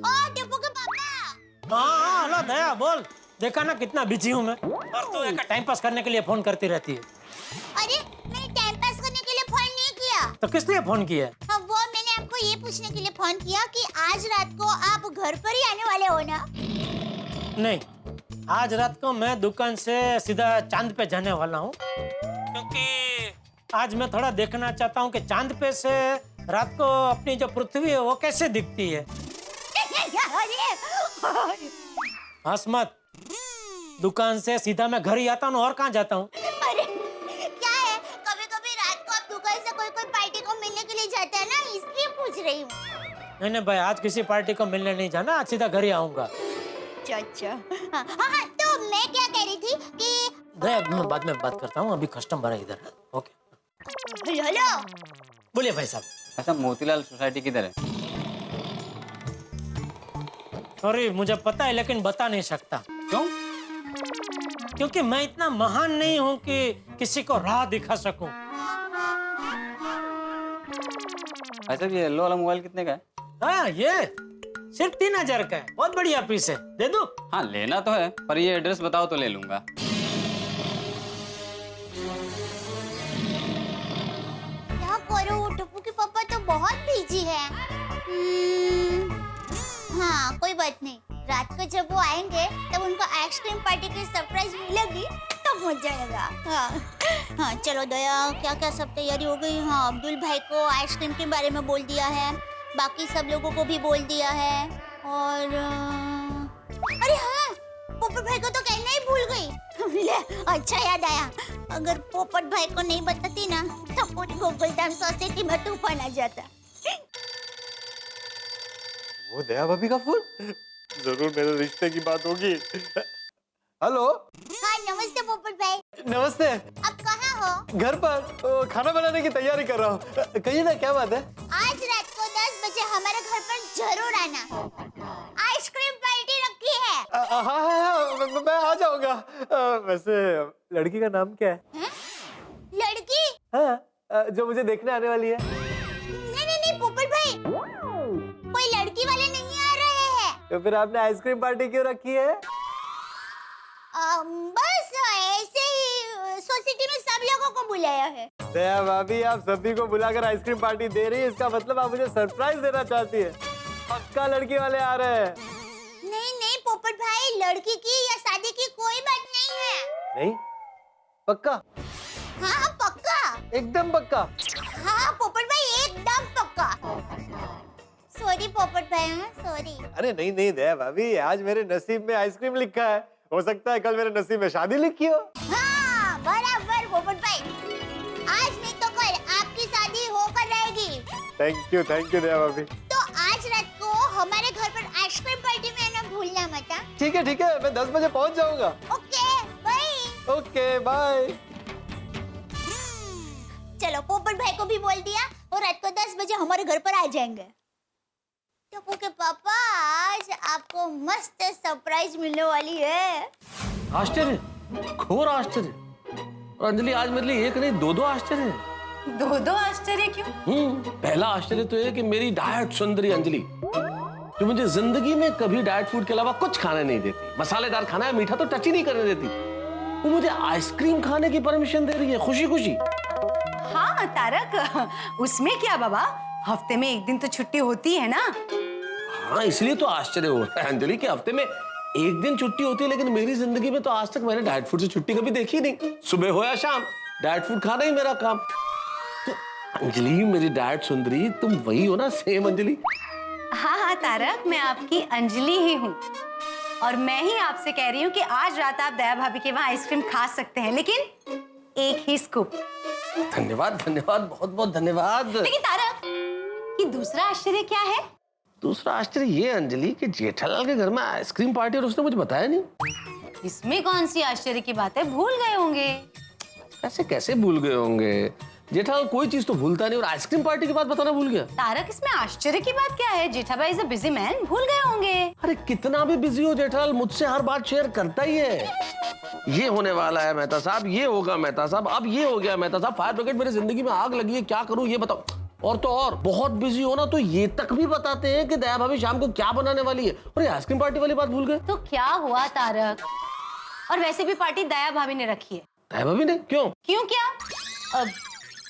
ओ टप्पू के पापा। हाँ हेलो दया, बोल। देखा ना कितना बिजी हूँ मैं, और तू एक टाइम पास करने के लिए फोन करती रहती है। अरे मैंने टाइम पास करने के लिए फोन नहीं किया। तो किस लिए फोन किया? हाँ, वो मैंने आपको ये पूछने के लिए फोन किया कि आज रात को आप घर पर ही आने वाले हो ना? नहीं, आज रात को मैं दुकान से सीधा चांद पे जाने वाला हूँ, क्योंकि आज मैं थोड़ा देखना चाहता हूँ कि चांद पे से रात को अपनी जो पृथ्वी है वो कैसे दिखती है। हंस मत, दुकान से सीधा मैं घर ही आता हूँ, और कहाँ जाता हूँ? अरे क्या है, कभी-कभी रात को आप दुकान से कोई पार्टी को मिलने के लिए जाते हैं ना, इसलिए पूछ रही हूँ। नहीं भाई, आज किसी पार्टी को मिलने नहीं जाना, आज सीधा घर ही आऊंगा। अच्छा। हाँ, तो मैं क्या कह रही थी कि मैं बाद में बात करता हूँ, अभी कस्टमर है इधर। ओके। हेलो। बोलिए भाई साहब। अच्छा, मोतीलाल सोसाइटी किधर है? सॉरी, मुझे पता है लेकिन बता नहीं सकता। क्यों? क्योंकि मैं इतना महान नहीं हूँ कि किसी को राह दिखा सकूं। अच्छा, ये येलो वाला मोबाइल कितने का है? हाँ, ये सिर्फ 3000 का है, बहुत बढ़िया पीस है, दे दूं? हाँ लेना तो है, पर ये एड्रेस बताओ तो ले लूंगा। क्या करूं, टप्पू के पापा तो बहुत बिजी है। हाँ कोई बात नहीं, रात को जब वो आएंगे तब उनको आइसक्रीम पार्टी की सरप्राइज मिलेगी, तब हो जाएगा। हाँ चलो दया, क्या क्या सब तैयारी हो गई? हाँ, अब्दुल भाई को आइसक्रीम के बारे में बोल दिया है, बाकी सब लोगों को भी बोल दिया है। और अरे हाँ, पोपट भाई को तो कहना ही भूल गई। ले, अच्छा याद आया, अगर पोपट भाई को नहीं बताती ना तो पूरी गोकुलधाम सोसाइटी में तूफान आ जाता। वो दया भाभी का फोन, जरूर मेरे रिश्ते की बात होगी। हेलो। हाँ नमस्ते पोपट भाई। नमस्ते। आप कहाँ हो? घर पर खाना बनाने की तैयारी कर रहा हूँ। कहिए ना, क्या बात है? आज रात को 10 बजे हमारे घर पर जरूर आना, आइसक्रीम पार्टी रखी है। हाँ, मैं आ जाऊंगा। वैसे लड़की का नाम क्या है? लड़की? हाँ, जो मुझे देखने आने वाली है। नहीं पोपट भाई, कोई लड़की वाले नहीं आ रहे हैं। तो फिर आपने आइसक्रीम पार्टी क्यों रखी है? बस ऐसे ही सोसाइटी में सब लोगों को बुलाया है। दया भाभी, आप सभी को बुलाकर आइसक्रीम पार्टी दे रही है, इसका मतलब आप मुझे सरप्राइज देना चाहती है। पक्का लड़की वाले आ रहे हैं? नहीं पोपट भाई, लड़की की या शादी की कोई बात नहीं है। नहीं? पक्का? हाँ पक्का, एकदम पक्का। हाँ पोपट भाई, एकदम पक्का। सॉरी पोपट भाई, सॉरी। अरे नहीं दया भाभी, आज मेरे नसीब में आइसक्रीम लिखा है, हो सकता है कल मेरे नसीब में शादी लिखी हो। हाँ बराबर पोपट भाई, आज नहीं तो कल आपकी शादी होकर रहेगी। थैंक यू दया भाभी। तो आज रात को हमारे घर पर आइसक्रीम पार्टी में आना भूलना मत। ठीक है, मैं 10 बजे पहुंच जाऊंगा। Okay bye. Okay bye. चलो पोपट भाई को भी बोल दिया और रात को 10 बजे हमारे घर पर आ जाएंगे। टप्पू के पापा आज आपको मस्त सरप्राइज मिलने वाली है। आश्चर्य, घोर आश्चर्य। और अंजलि आज मेरे लिए एक नहीं दो आश्चर्य है। दो आश्चर्य क्यों? पहला आश्चर्य तो ये कि मेरी डाइट सुंदरी अंजलि, जो मुझे जिंदगी में कभी डाइट फूड के अलावा कुछ खाने नहीं देती, मसालेदार खाना है, मीठा तो टच ही नहीं करने देती, वो मुझे आइसक्रीम खाने की परमिशन दे रही है खुशी खुशी। हाँ तारक, उसमें क्या बाबा, हफ्ते में एक दिन तो छुट्टी होती है ना। हाँ इसलिए तो आश्चर्य हो रहा है अंजलि कि हफ्ते में एक दिन छुट्टी होती है, लेकिन मेरी जिंदगी में तो आज तक मैंने डाइट फूड से छुट्टी कभी देखी नहीं। सुबह हो या शाम डाइट फूड खाना ही मेरा काम। तो अंजलि मेरी डाइट सुंदरी, तुम वही हो ना, सेम अंजलि? हाँ तारक, मैं आपकी अंजलि ही हूँ और मैं ही आपसे कह रही हूँ कि आज रात आप दया भाभी के वहाँ आइसक्रीम खा सकते हैं, लेकिन एक ही स्कूप। धन्यवाद धन्यवाद, बहुत बहुत धन्यवाद। लेकिन तारक, ये दूसरा आश्चर्य क्या है? दूसरा आश्चर्य ये अंजलि कि जेठालाल के घर में आइसक्रीम पार्टी और उसने मुझे बताया नहीं। इसमें कौन सी आश्चर्य की बात है, भूल गए होंगे। ऐसे कैसे भूल गए होंगे? जेठालाल कोई चीज तो भूलता नहीं और आइसक्रीम पार्टी की बात बताना भूल गया। तारक, इसमें आश्चर्य की बात क्या है? Jethabhai is a busy man, भूल गए होंगे। अरे कितना भी बिजी हो जेठालाल, मुझसे हर बात शेयर करता ही है। ये होने वाला है मेहता साहब, ये होगा मेहता साहब, अब ये हो गया मेहता साहब, फायर ब्रिगेड मेरी जिंदगी में आग लगी है, क्या करूं ये बताओ। और तो और बहुत बिजी हो ना तो ये तक भी बताते हैं कि दया भाभी शाम को क्या बनाने वाली है, और ये आइसक्रीम पार्टी वाली बात भूल गए। तो क्या हुआ तारक? और वैसे भी पार्टी दया भाभी ने रखी है। दया भाभी ने? क्यों? क्यों क्या?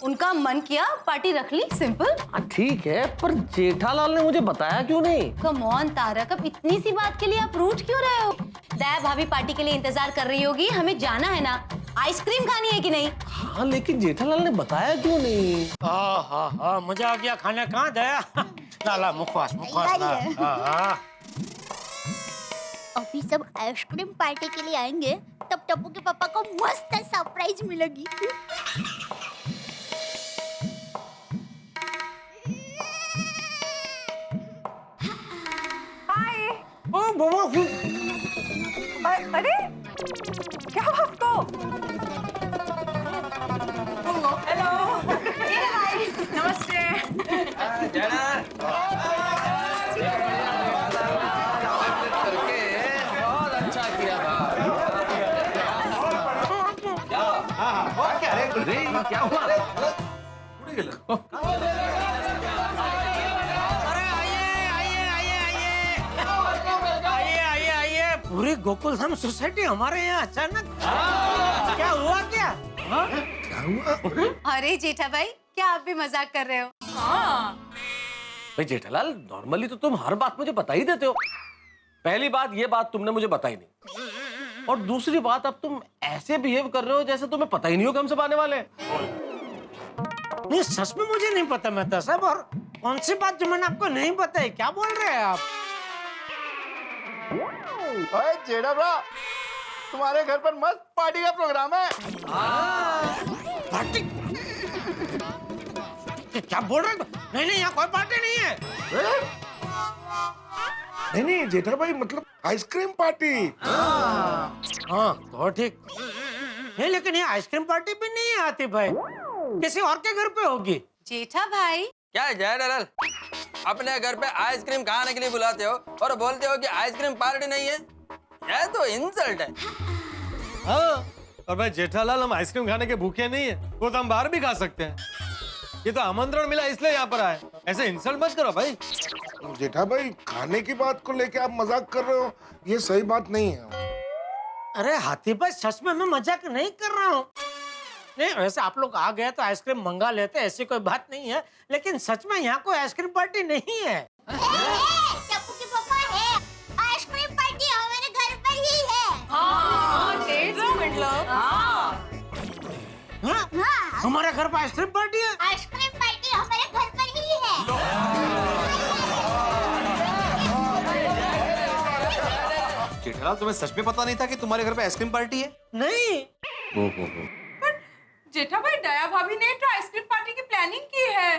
उनका मन किया पार्टी रख ली, सिंपल। ठीक है, पर जेठालाल ने मुझे बताया क्यों नहीं? कम ऑन तारक, अब इतनी सी बात के लिए आप रूठ क्यों रहे हो? दया भाभी पार्टी के लिए इंतजार कर रही होगी, हमें जाना है ना, आइसक्रीम खानी है कि नहीं? हाँ लेकिन जेठालाल ने बताया क्यों नहीं? हाँ मजा आ गया खाने का। दया लाला मुखवास अभी सब आइसक्रीम पार्टी के लिए आएंगे, तब टप्पू के पापा को मस्त सरप्राइज मिलेगी। अरे क्या आपको? हेलो, नमस्ते। बहुत अच्छा किया क्या हुआ? पूरी गोकुलधाम सोसाइटी हमारे यहाँ अचानक क्या हुआ? क्या हुआ? अरे जेठा भाई, क्या आप भी मजाक कर रहे हो? हाँ। भाई जेठालाल, नॉर्मली तो तुम हर बात मुझे बता ही देते हो। पहली बात, ये बात तुमने मुझे बताई नहीं, और दूसरी बात, अब तुम ऐसे बिहेव कर रहे हो जैसे तुम्हें पता ही नहीं हो कि हम सब आने वाले हैं। नहीं, सच में मुझे नहीं पता मेहता साहब, और कौन सी बात जो मैंने आपको नहीं बताई? क्या बोल रहे हैं आप? ओए जेड़ा ब्रा, तुम्हारे घर पर मस्त पार्टी का प्रोग्राम है। पार्टी? क्या बोल रहे? नहीं नहीं, यहाँ कोई पार्टी नहीं है। नहीं जेठा भाई, मतलब आइसक्रीम पार्टी। हाँ तो ठीक नहीं, लेकिन ये आइसक्रीम पार्टी भी नहीं आती भाई, किसी और के घर पे होगी। जेठा भाई, क्या है जेठालाल, अपने घर पे आइसक्रीम खाने के लिए बुलाते हो और बोलते हो कि आइसक्रीम पार्टी नहीं है? यह तो इंसल्ट है। हाँ, और भाई जेठालाल, हम आइसक्रीम खाने के भूखे नहीं है, वो तो हम बाहर भी खा सकते हैं। ये तो आमंत्रण मिला इसलिए यहाँ पर आए, ऐसे इंसल्ट मत करो भाई। जेठा भाई, खाने की बात को लेके आप मजाक कर रहे हो, ये सही बात नहीं है। अरे हाथी भाई, सच में मैं मजाक नहीं कर रहा हूँ। नहीं, वैसे आप लोग आ गए तो आइसक्रीम मंगा लेते, ऐसी कोई बात नहीं है, लेकिन सच में यहाँ कोई आइसक्रीम पार्टी नहीं है। टप्पू के पापा है, आइसक्रीम पार्टी हमारे घर पर ही है। हाँ, हमारे घर पर आइसक्रीम पार्टी है। आइसक्रीम पार्टी हमारे घर पर ही है। जेठालाल, तुम्हें सच में पता नहीं था कि तुम्हारे घर पे आइसक्रीम पार्टी है? नहीं। जेठा भाई, दया भाभी ने तो आइसक्रीम पार्टी की प्लानिंग की है।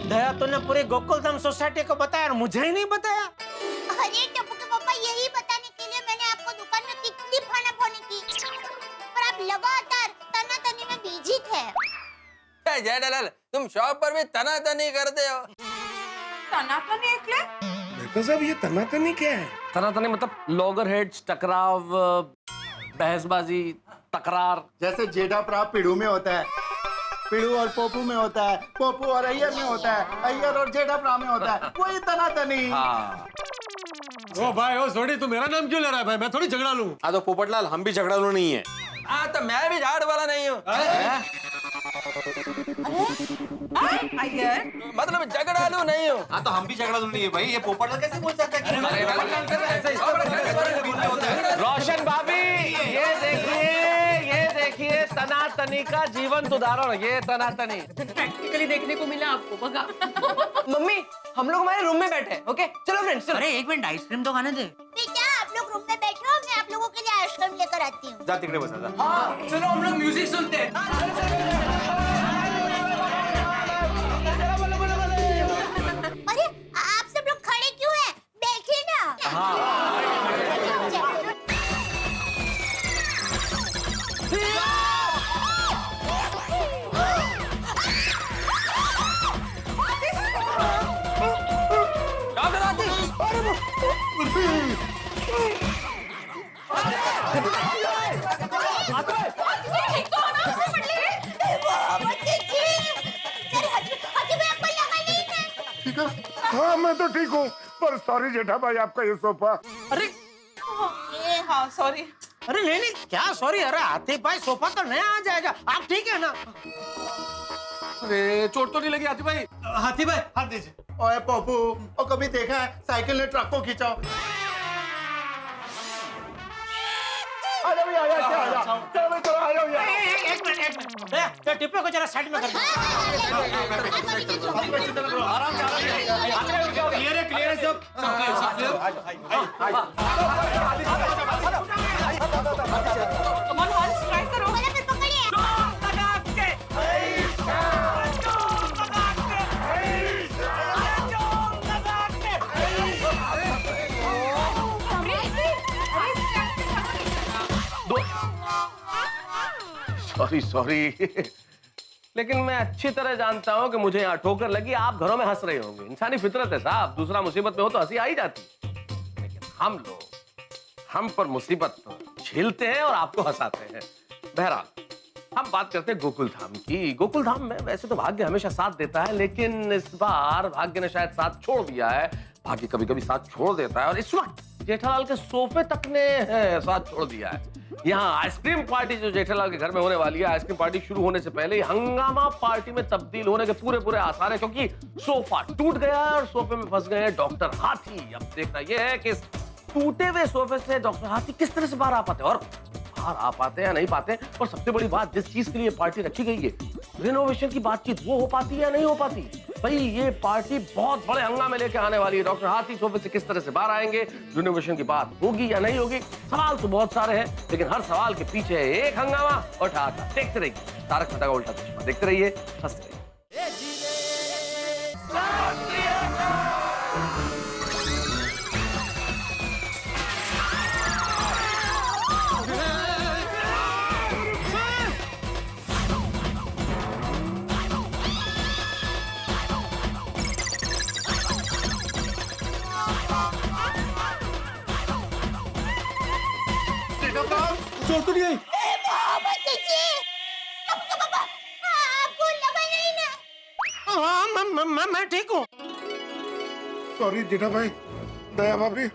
दया, तूने पूरी गोकुलधाम सोसाइटी को बताया और मुझे ही नहीं बताया। अरे टप्पू के पापा, यही बताने के लिए मैंने आपको दुकान में कितनी फाना फोनी की, पर आप लगातार तनातनी में अरे जेठालाल, तुम शॉप पर भी तनातनी करते हो। तनातनी एकले? तो साहब ये तनातनी क्या है? तनातनी मतलब लॉगर हेड्स, टकराव, बहसबाजी, तकरार। जैसे जेठा प्राव पिड़ू में होता है, पिड़ू और पोपू में होता है, पोपू और अय्यर में होता है, अय्यर और जेठा प्राव में होता है, वही तनातनी। हाँ। ओ भाई, ओ सोडी, तू मेरा नाम क्यों ले रहा है भाई? मैं थोड़ी झगड़ा लूं। हाँ तो पोपटलाल, हम भी झगड़ालू नहीं है। हाँ तो मैं भी झाड़ वाला नहीं हूँ। मतलब झगड़ालू नहीं हूँ। हाँ तो हम भी झगड़ालू नहीं है भाई। ये पोपटलाल कैसे बोल सकता है? रोशन भाभी, ये देखिए तनातनी का जीवंत उदाहरण। ये तनातनी प्रैक्टिकली देखने को मिला आपको, बगा। मम्मी, हम लोग हमारे रूम में बैठे हैं, ओके? चलो फ्रेंड्स, चलो। अरे एक मिनट, आइसक्रीम तो खाने दे। बेटा आप लोग रूम में बैठो, मैं आप लोगों के लिए आइसक्रीम लेकर आती हूँ। जा तिकडे बसा जा। हाँ, चलो हम लोग म्यूजिक सुनते हैं। अरे आप सब लोग खड़े क्यों हैं? बैठिए ना। ठीक है? हाँ मैं तो ठीक हूँ, पर सॉरी जेठा भाई, आपका ये सोफा। अरे हाँ सॉरी। अरे नहीं, क्या सॉरी? अरे हाथी भाई, सोफा तो नया आ जाएगा। आप ठीक है ना? अरे चोट तो नहीं लगी हाथी भाई? हाथी भाई हाथ दीजिए। ओए पोपू, और कभी देखा है साइकिल ने ट्रक को खींचा? आ जाओ यार, क्या आ जाओ? चलो भाई, चलो आ जाओ यार। एक मिनट। तो टिप्पे को जरा साइड में कर दो। आराम से। क्लियर है सब। कमान हंस, ट्राई करो। फिर पकड़िए। सॉरी लेकिन मैं अच्छी तरह जानता हूँ कि मुझे यहाँ ठोकर लगी, आप घरों में हंस रहे होंगे। इंसानी फितरत है साहब, दूसरा मुसीबत में हो तो हंसी आ ही जाती। लेकिन हम लोग, हम पर मुसीबत तो झेलते हैं और आपको हंसाते हैं। बहरहाल हम बात करते हैं गोकुल धाम की। गोकुल धाम में वैसे तो भाग्य हमेशा साथ देता है, लेकिन इस बार भाग्य ने शायद साथ छोड़ दिया है। भाग्य कभी कभी साथ छोड़ देता है, और इस वक्त जेठालाल के सोफे तक ने साथ छोड़ दिया है। यहाँ आइसक्रीम पार्टी जो जेठालाल के घर में होने वाली है, आइसक्रीम पार्टी शुरू होने से पहले हंगामा पार्टी में तब्दील होने के पूरे आसार है, क्योंकि सोफा टूट गया और सोफे में फंस गए डॉक्टर हाथी। अब देखना यह है कि इस टूटे हुए सोफे से डॉक्टर हाथी किस तरह से बाहर आ पाते हैं, और बाहर आ पाते हैं या नहीं पाते। और सबसे बड़ी बात, जिस चीज के लिए पार्टी रखी गई है, रिनोवेशन की बातचीत, वो हो पाती है या नहीं हो पाती। भाई ये पार्टी बहुत बड़े हंगामे लेके आने वाली है। डॉक्टर हाथी सोफे से किस तरह से बाहर आएंगे, रिनोवेशन की बात होगी या नहीं होगी। सवाल तो बहुत सारे हैं, लेकिन हर सवाल के पीछे है एक हंगामा और ठहाका। देखते रहिए तारक मेहता का उल्टा चश्मा, देखते रहिए, हंसते रहिए। चोट तो नहीं आई? आपको लगा नहीं ना? हाँ, मैं ठीक हूँ। सॉरी जेठा भाई, दया भाभी,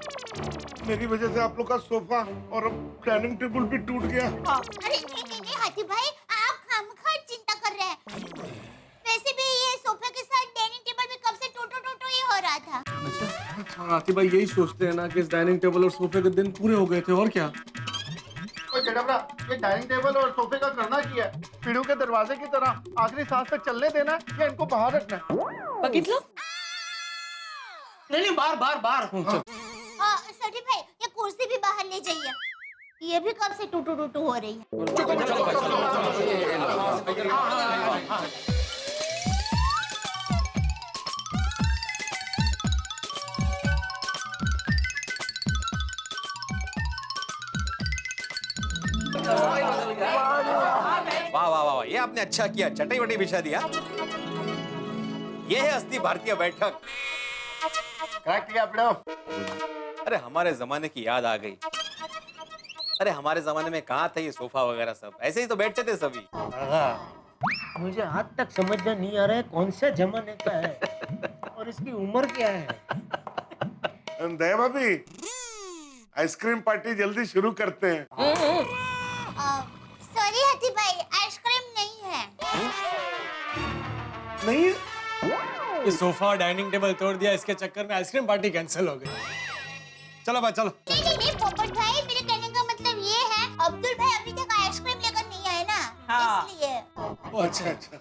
मेरी वजह से आप लोग का सोफा और डाइनिंग टेबल भी टूट गया। अरे नहीं हाथी भाई, आप खामखा चिंता कर रहे हैं। वैसे भी ये सोफे के साथ डाइनिंग टेबल भी कब से टूटो ही हो रहा था। अच्छा, हाथी भाई यही सोचते हैं ना कि इस डाइनिंग टेबल और सोफे के दिन पूरे हो गए थे, और क्या। जेठाब्रा, ये डाइनिंग टेबल और सोफे का करना क्या है? पीढ़ू के दरवाजे की तरह आखिरी सांस तक चलने देना है या इनको बाहर रखना है? बघितलं? नहीं, बाहर। सटी भाई, ये कुर्सी भी बाहर ले जाइए। ये भी कब से टूटू हो रही है। वाह वाह वाह, ये आपने अच्छा किया, चटाई वटाई बिछा दिया। ये है असली भारतीय बैठक। करेक्ट किया आप लोग। अरे हमारे जमाने की याद आ गई। अरे हमारे जमाने में कहाँ था ये सोफा वगैरह सब, ऐसे ही तो बैठते थे सभी। मुझे आज तक समझ में नहीं आ रहा है कौन सा जमाने का है और इसकी उम्र क्या है। दया भाभी, आइसक्रीम पार्टी जल्दी शुरू करते हैं। सॉरी हाथी भाई, आइसक्रीम नहीं है। नहीं, ये सोफा और डाइनिंग टेबल तोड़ दिया, इसके चक्कर में आइसक्रीम पार्टी कैंसिल हो गई। चलो भाई चलो। नहीं पोपट भाई, मेरे कहने का मतलब ये है अब्दुल भाई अभी तक आइसक्रीम लेकर नहीं आए ना, इसलिए। अच्छा अच्छा।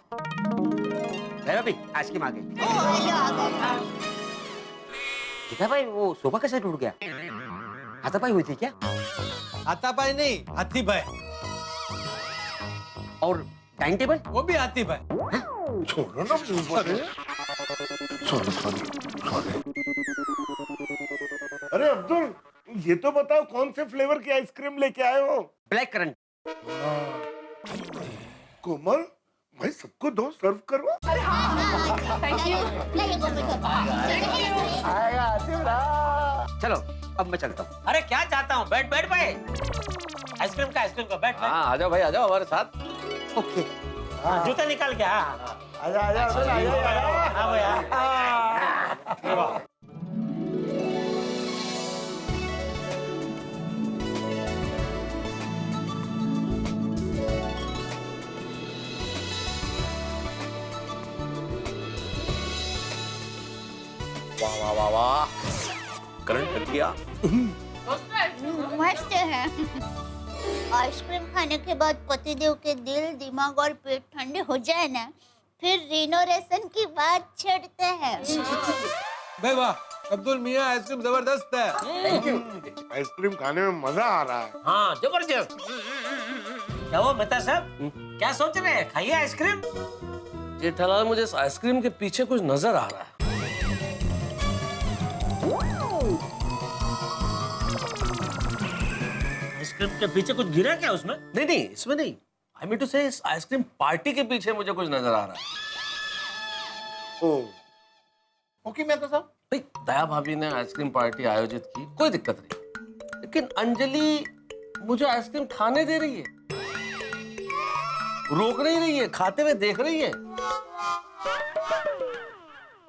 भाभी आइसक्रीम आ गई। हेलो आ गए। ठीक है भाई, वो सोफा कैसे टूट गया? हाथापाई हुई थी क्या? हाथापाई नहीं, हाथी भाई। और डाइनिंग टेबल? वो भी हाथी भाई। छोड़ो ना। अरे अब्दुल, ये तो बताओ कौन से फ्लेवर की आइसक्रीम लेके आए हो? Black currant. कोमल भाई, सबको दो, सर्व करो। Thank you. चलो अब मैं चलता हूँ। अरे क्या चाहता हूँ, बैठ बैठ भाई। आइसक्रीम का बैठ। हाँ आ जाओ भाई, आ जाओ हमारे साथ। ओके। जूता निकाल के। हाँ आजा आजा अब्दुल, आजा हाँ भैया। वाह वाह वाह वाह, करंट लग गया। मस्त है। आइसक्रीम खाने के बाद पतिदेव के दिल, दिमाग और पेट ठंडे हो जाए ना, फिर रिनोवेशन की बात छेड़ते हैं। भाई वाह, अब्दुल मियां आइसक्रीम जबरदस्त है। Thank you. आइसक्रीम खाने में मजा आ रहा है। हाँ जबरदस्त। क्या वो मेहता साहब, क्या सोच रहे हैं? खाइए आइसक्रीम। जेठालाल, मुझे इस आइसक्रीम के पीछे कुछ नजर आ रहा है। आइसक्रीम के पीछे कुछ गिरा क्या उसमें? नहीं नहीं, इसमें नहीं। आई मीन टू से इस आइसक्रीम पार्टी के पीछे मुझे कुछ नजर आ रहा है। ओके मेहता साहब। भाई दया भाभी ने आइसक्रीम पार्टी आयोजित की, कोई दिक्कत नहीं, लेकिन अंजलि मुझे आइसक्रीम खाने दे रही है, रोक नहीं रही है, खाते हुए देख रही है।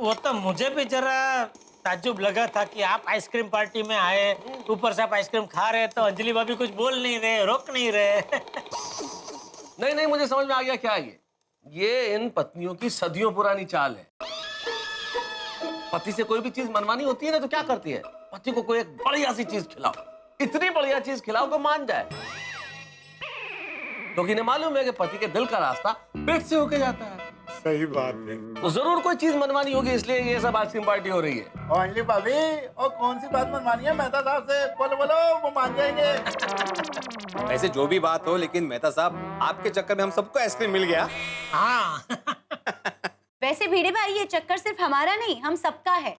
वो तो मुझे भी जरा ताज्जुब लगा था कि आप आइसक्रीम पार्टी में आए, ऊपर से आप आइसक्रीम खा रहे, तो अंजलि भाभी कुछ बोल नहीं रहे, रोक नहीं रहे। नहीं नहीं, मुझे समझ में आ गया क्या है ये इन पत्नियों की सदियों पुरानी चाल है। पति से कोई भी चीज मनवानी होती है ना, तो क्या करती है, पति को कोई एक बढ़िया सी चीज खिलाओ, इतनी बढ़िया चीज खिलाओ कि मान जाए, क्योंकि इन्हें मालूम है कि पति के दिल का रास्ता पेट से होके जाता है। सही बात है। तो जरूर कोई चीज मनवानी होगी, इसलिए ये सब आइसक्रीम पार्टी हो रही है। और अंजलि भाभी, और कौन सी बात मनवानी है मेहता साहब से? बोलो बोलो, वो मान जाएंगे। वैसे जो भी बात हो, लेकिन मेहता साहब आपके चक्कर में हम सबको आइसक्रीम मिल गया। हाँ। वैसे भिड़े भाई, ये चक्कर सिर्फ हमारा नहीं, हम सबका है।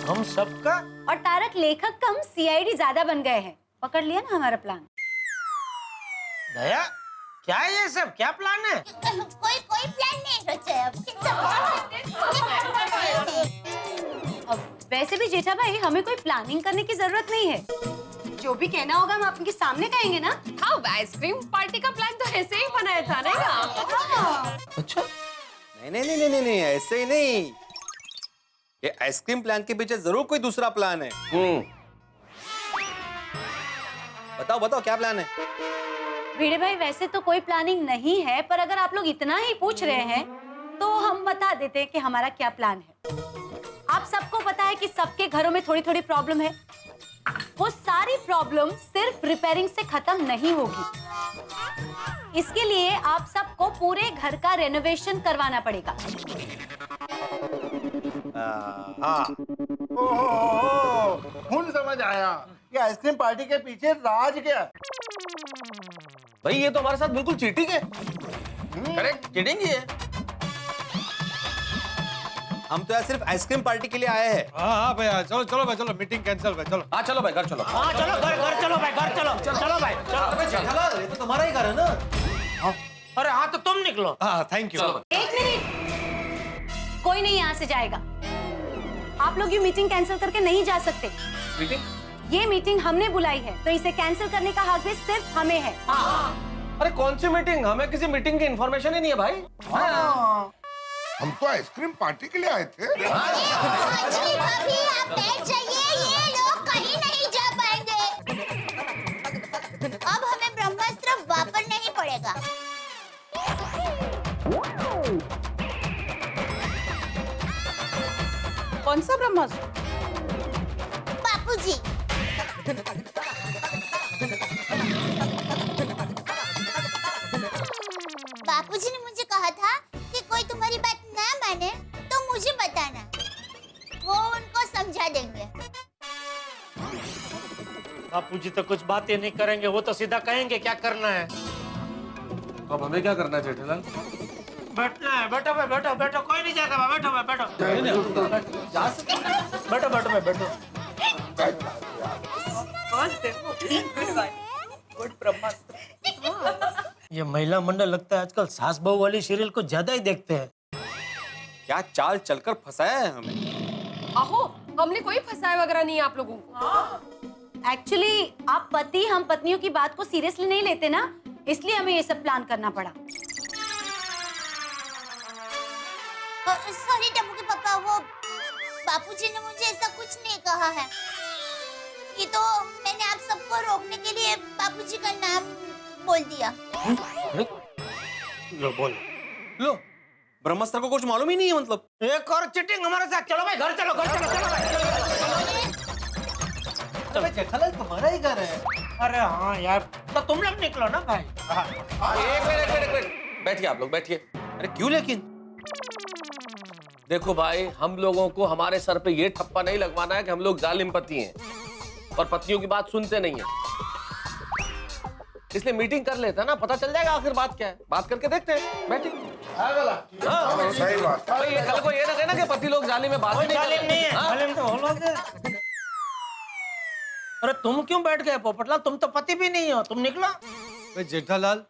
हम सबका? और तारक लेखक कम सीआईडी ज्यादा बन गए हैं। पकड़ लिया ना हमारा प्लान। दया, क्या है ये सब? क्या प्लान है? कोई प्लान नहीं सोचा है। अब वैसे भी जेठा भाई, हमें कोई प्लानिंग करने की जरूरत नहीं है। जो भी कहना होगा हम आपके सामने कहेंगे ना। हाँ, आइसक्रीम पार्टी का प्लान तो ऐसे ही बनाया था ना। अच्छा, नहीं, ऐसे ही नहीं। ये आइसक्रीम प्लान के पीछे जरूर कोई दूसरा प्लान है। बताओ बताओ, क्या प्लान है? भिड़े भाई, वैसे तो कोई प्लानिंग नहीं है, पर अगर आप लोग इतना ही पूछ रहे हैं तो हम बता देते हैं कि हमारा क्या प्लान है। आप सबको पता है कि सबके घरों में थोड़ी थोड़ी प्रॉब्लम है। वो सारी प्रॉब्लम सिर्फ रिपेयरिंग से खत्म नहीं होगी। इसके लिए आप सबको पूरे घर का रेनोवेशन करवाना पड़ेगा। हाँ। खून समझ आया कि आइसक्रीम पार्टी के पीछे राज क्या है। भाई ये तो हमारे साथ बिल्कुल चीटिंग है। करेक्ट, चीटिंग ही है। हम तो यार सिर्फ आइसक्रीम पार्टी के लिए आए हैं। हाँ भैया, चलो चलो भाई, चलो मीटिंग कैंसिल भाई, चलो। हाँ चलो भाई, घर चलो। हाँ चलो घर चलो भाई, घर चलो, चलो भाई, चलो। ये तो तुम्हारा ही घर है ना। अरे हाँ तो तुम निकलो। हाँ थैंक यू। एक मिनट, कोई नहीं यहाँ से जाएगा। आप लोग ये मीटिंग कैंसिल करके नहीं जा सकते। ये मीटिंग हमने बुलाई है, तो इसे कैंसिल करने का हक भी सिर्फ हमें है। अरे कौन सी मीटिंग? हमें किसी मीटिंग की इन्फॉर्मेशन ही नहीं है भाई। हम तो आइसक्रीम पार्टी के लिए आए थे। अंजलि भाभी, आप बैठ जाइए, ये लोग कहीं नहीं जा पाएंगे। अब हमें ब्रह्मास्त्र वापरना ही पड़ेगा। कौन सा ब्रह्मास्त्र? बापूजी, बापूजी ने मुझे कहा था कि कोई तुम्हारी बात ना माने तो मुझे बताना, वो उनको समझा देंगे। बापूजी तो कुछ बातें नहीं करेंगे, वो तो सीधा कहेंगे क्या करना है। तो अब हमें क्या करना है जेठालाल? बैठना है, बैठो भाई, बैठो बैठो, कोई नहीं जाएगा भाई, बैठो भाई, बैठो। जा सकते? बैठो बैठो भाई, बैठो। ये महिला मंडल लगता है आजकल सास बहू वाली सीरियल को ज्यादा ही देखते हैं। क्या चाल चलकर फंसाया है हमें। आहो, हमने कोई फंसाया वगैरह नहीं है आप लोगों को। एक्चुअली आप पति हम पत्नियों की बात को सीरियसली नहीं लेते ना, इसलिए हमें ये सब प्लान करना पड़ा। सॉरी टप्पू के पापा, वो बापूजी ने मुझे ऐसा कुछ नहीं कहा है। ये तो मैंने आप सबको रोकने के लिए बापूजी का नाम बोल दिया। लो बोल लो, ब्रह्मास्त्र को कुछ मालूम ही नहीं है मतलब। एक और चिटिंग हमारे साथ। चलो भाई, घर चलो, घर चलो, चलो भाई। जेठालाल तुम्हारा ही घर है। अरे हाँ यार, तो तुम लोग निकलो ना भाई। एक मिनट, बैठिए आप लोग, बैठिए। अरे क्यों लेकिन? देखो भाई, हम लोगों को हमारे सर पे ये ठप्पा नहीं लगवाना है कि हम लोग जालिम पति हैं और पत्नियों की बात सुनते नहीं है। इसलिए मीटिंग कर लेते हैं ना, पता चल जाएगा आखिर बात क्या है। बात करके देखते हैं, बैठिए। हाँ, सही बात। तो ये कल को ये ना कहना कि पति लोग जालिम में बात नहीं जालिम नहीं है, हाँ? जालिम तो हम लोग हैं। अरे तुम क्यों बैठ गए पोपटलाल? तुम तो पति भी नहीं हो, तुम निकलो। भाई जेठालाल,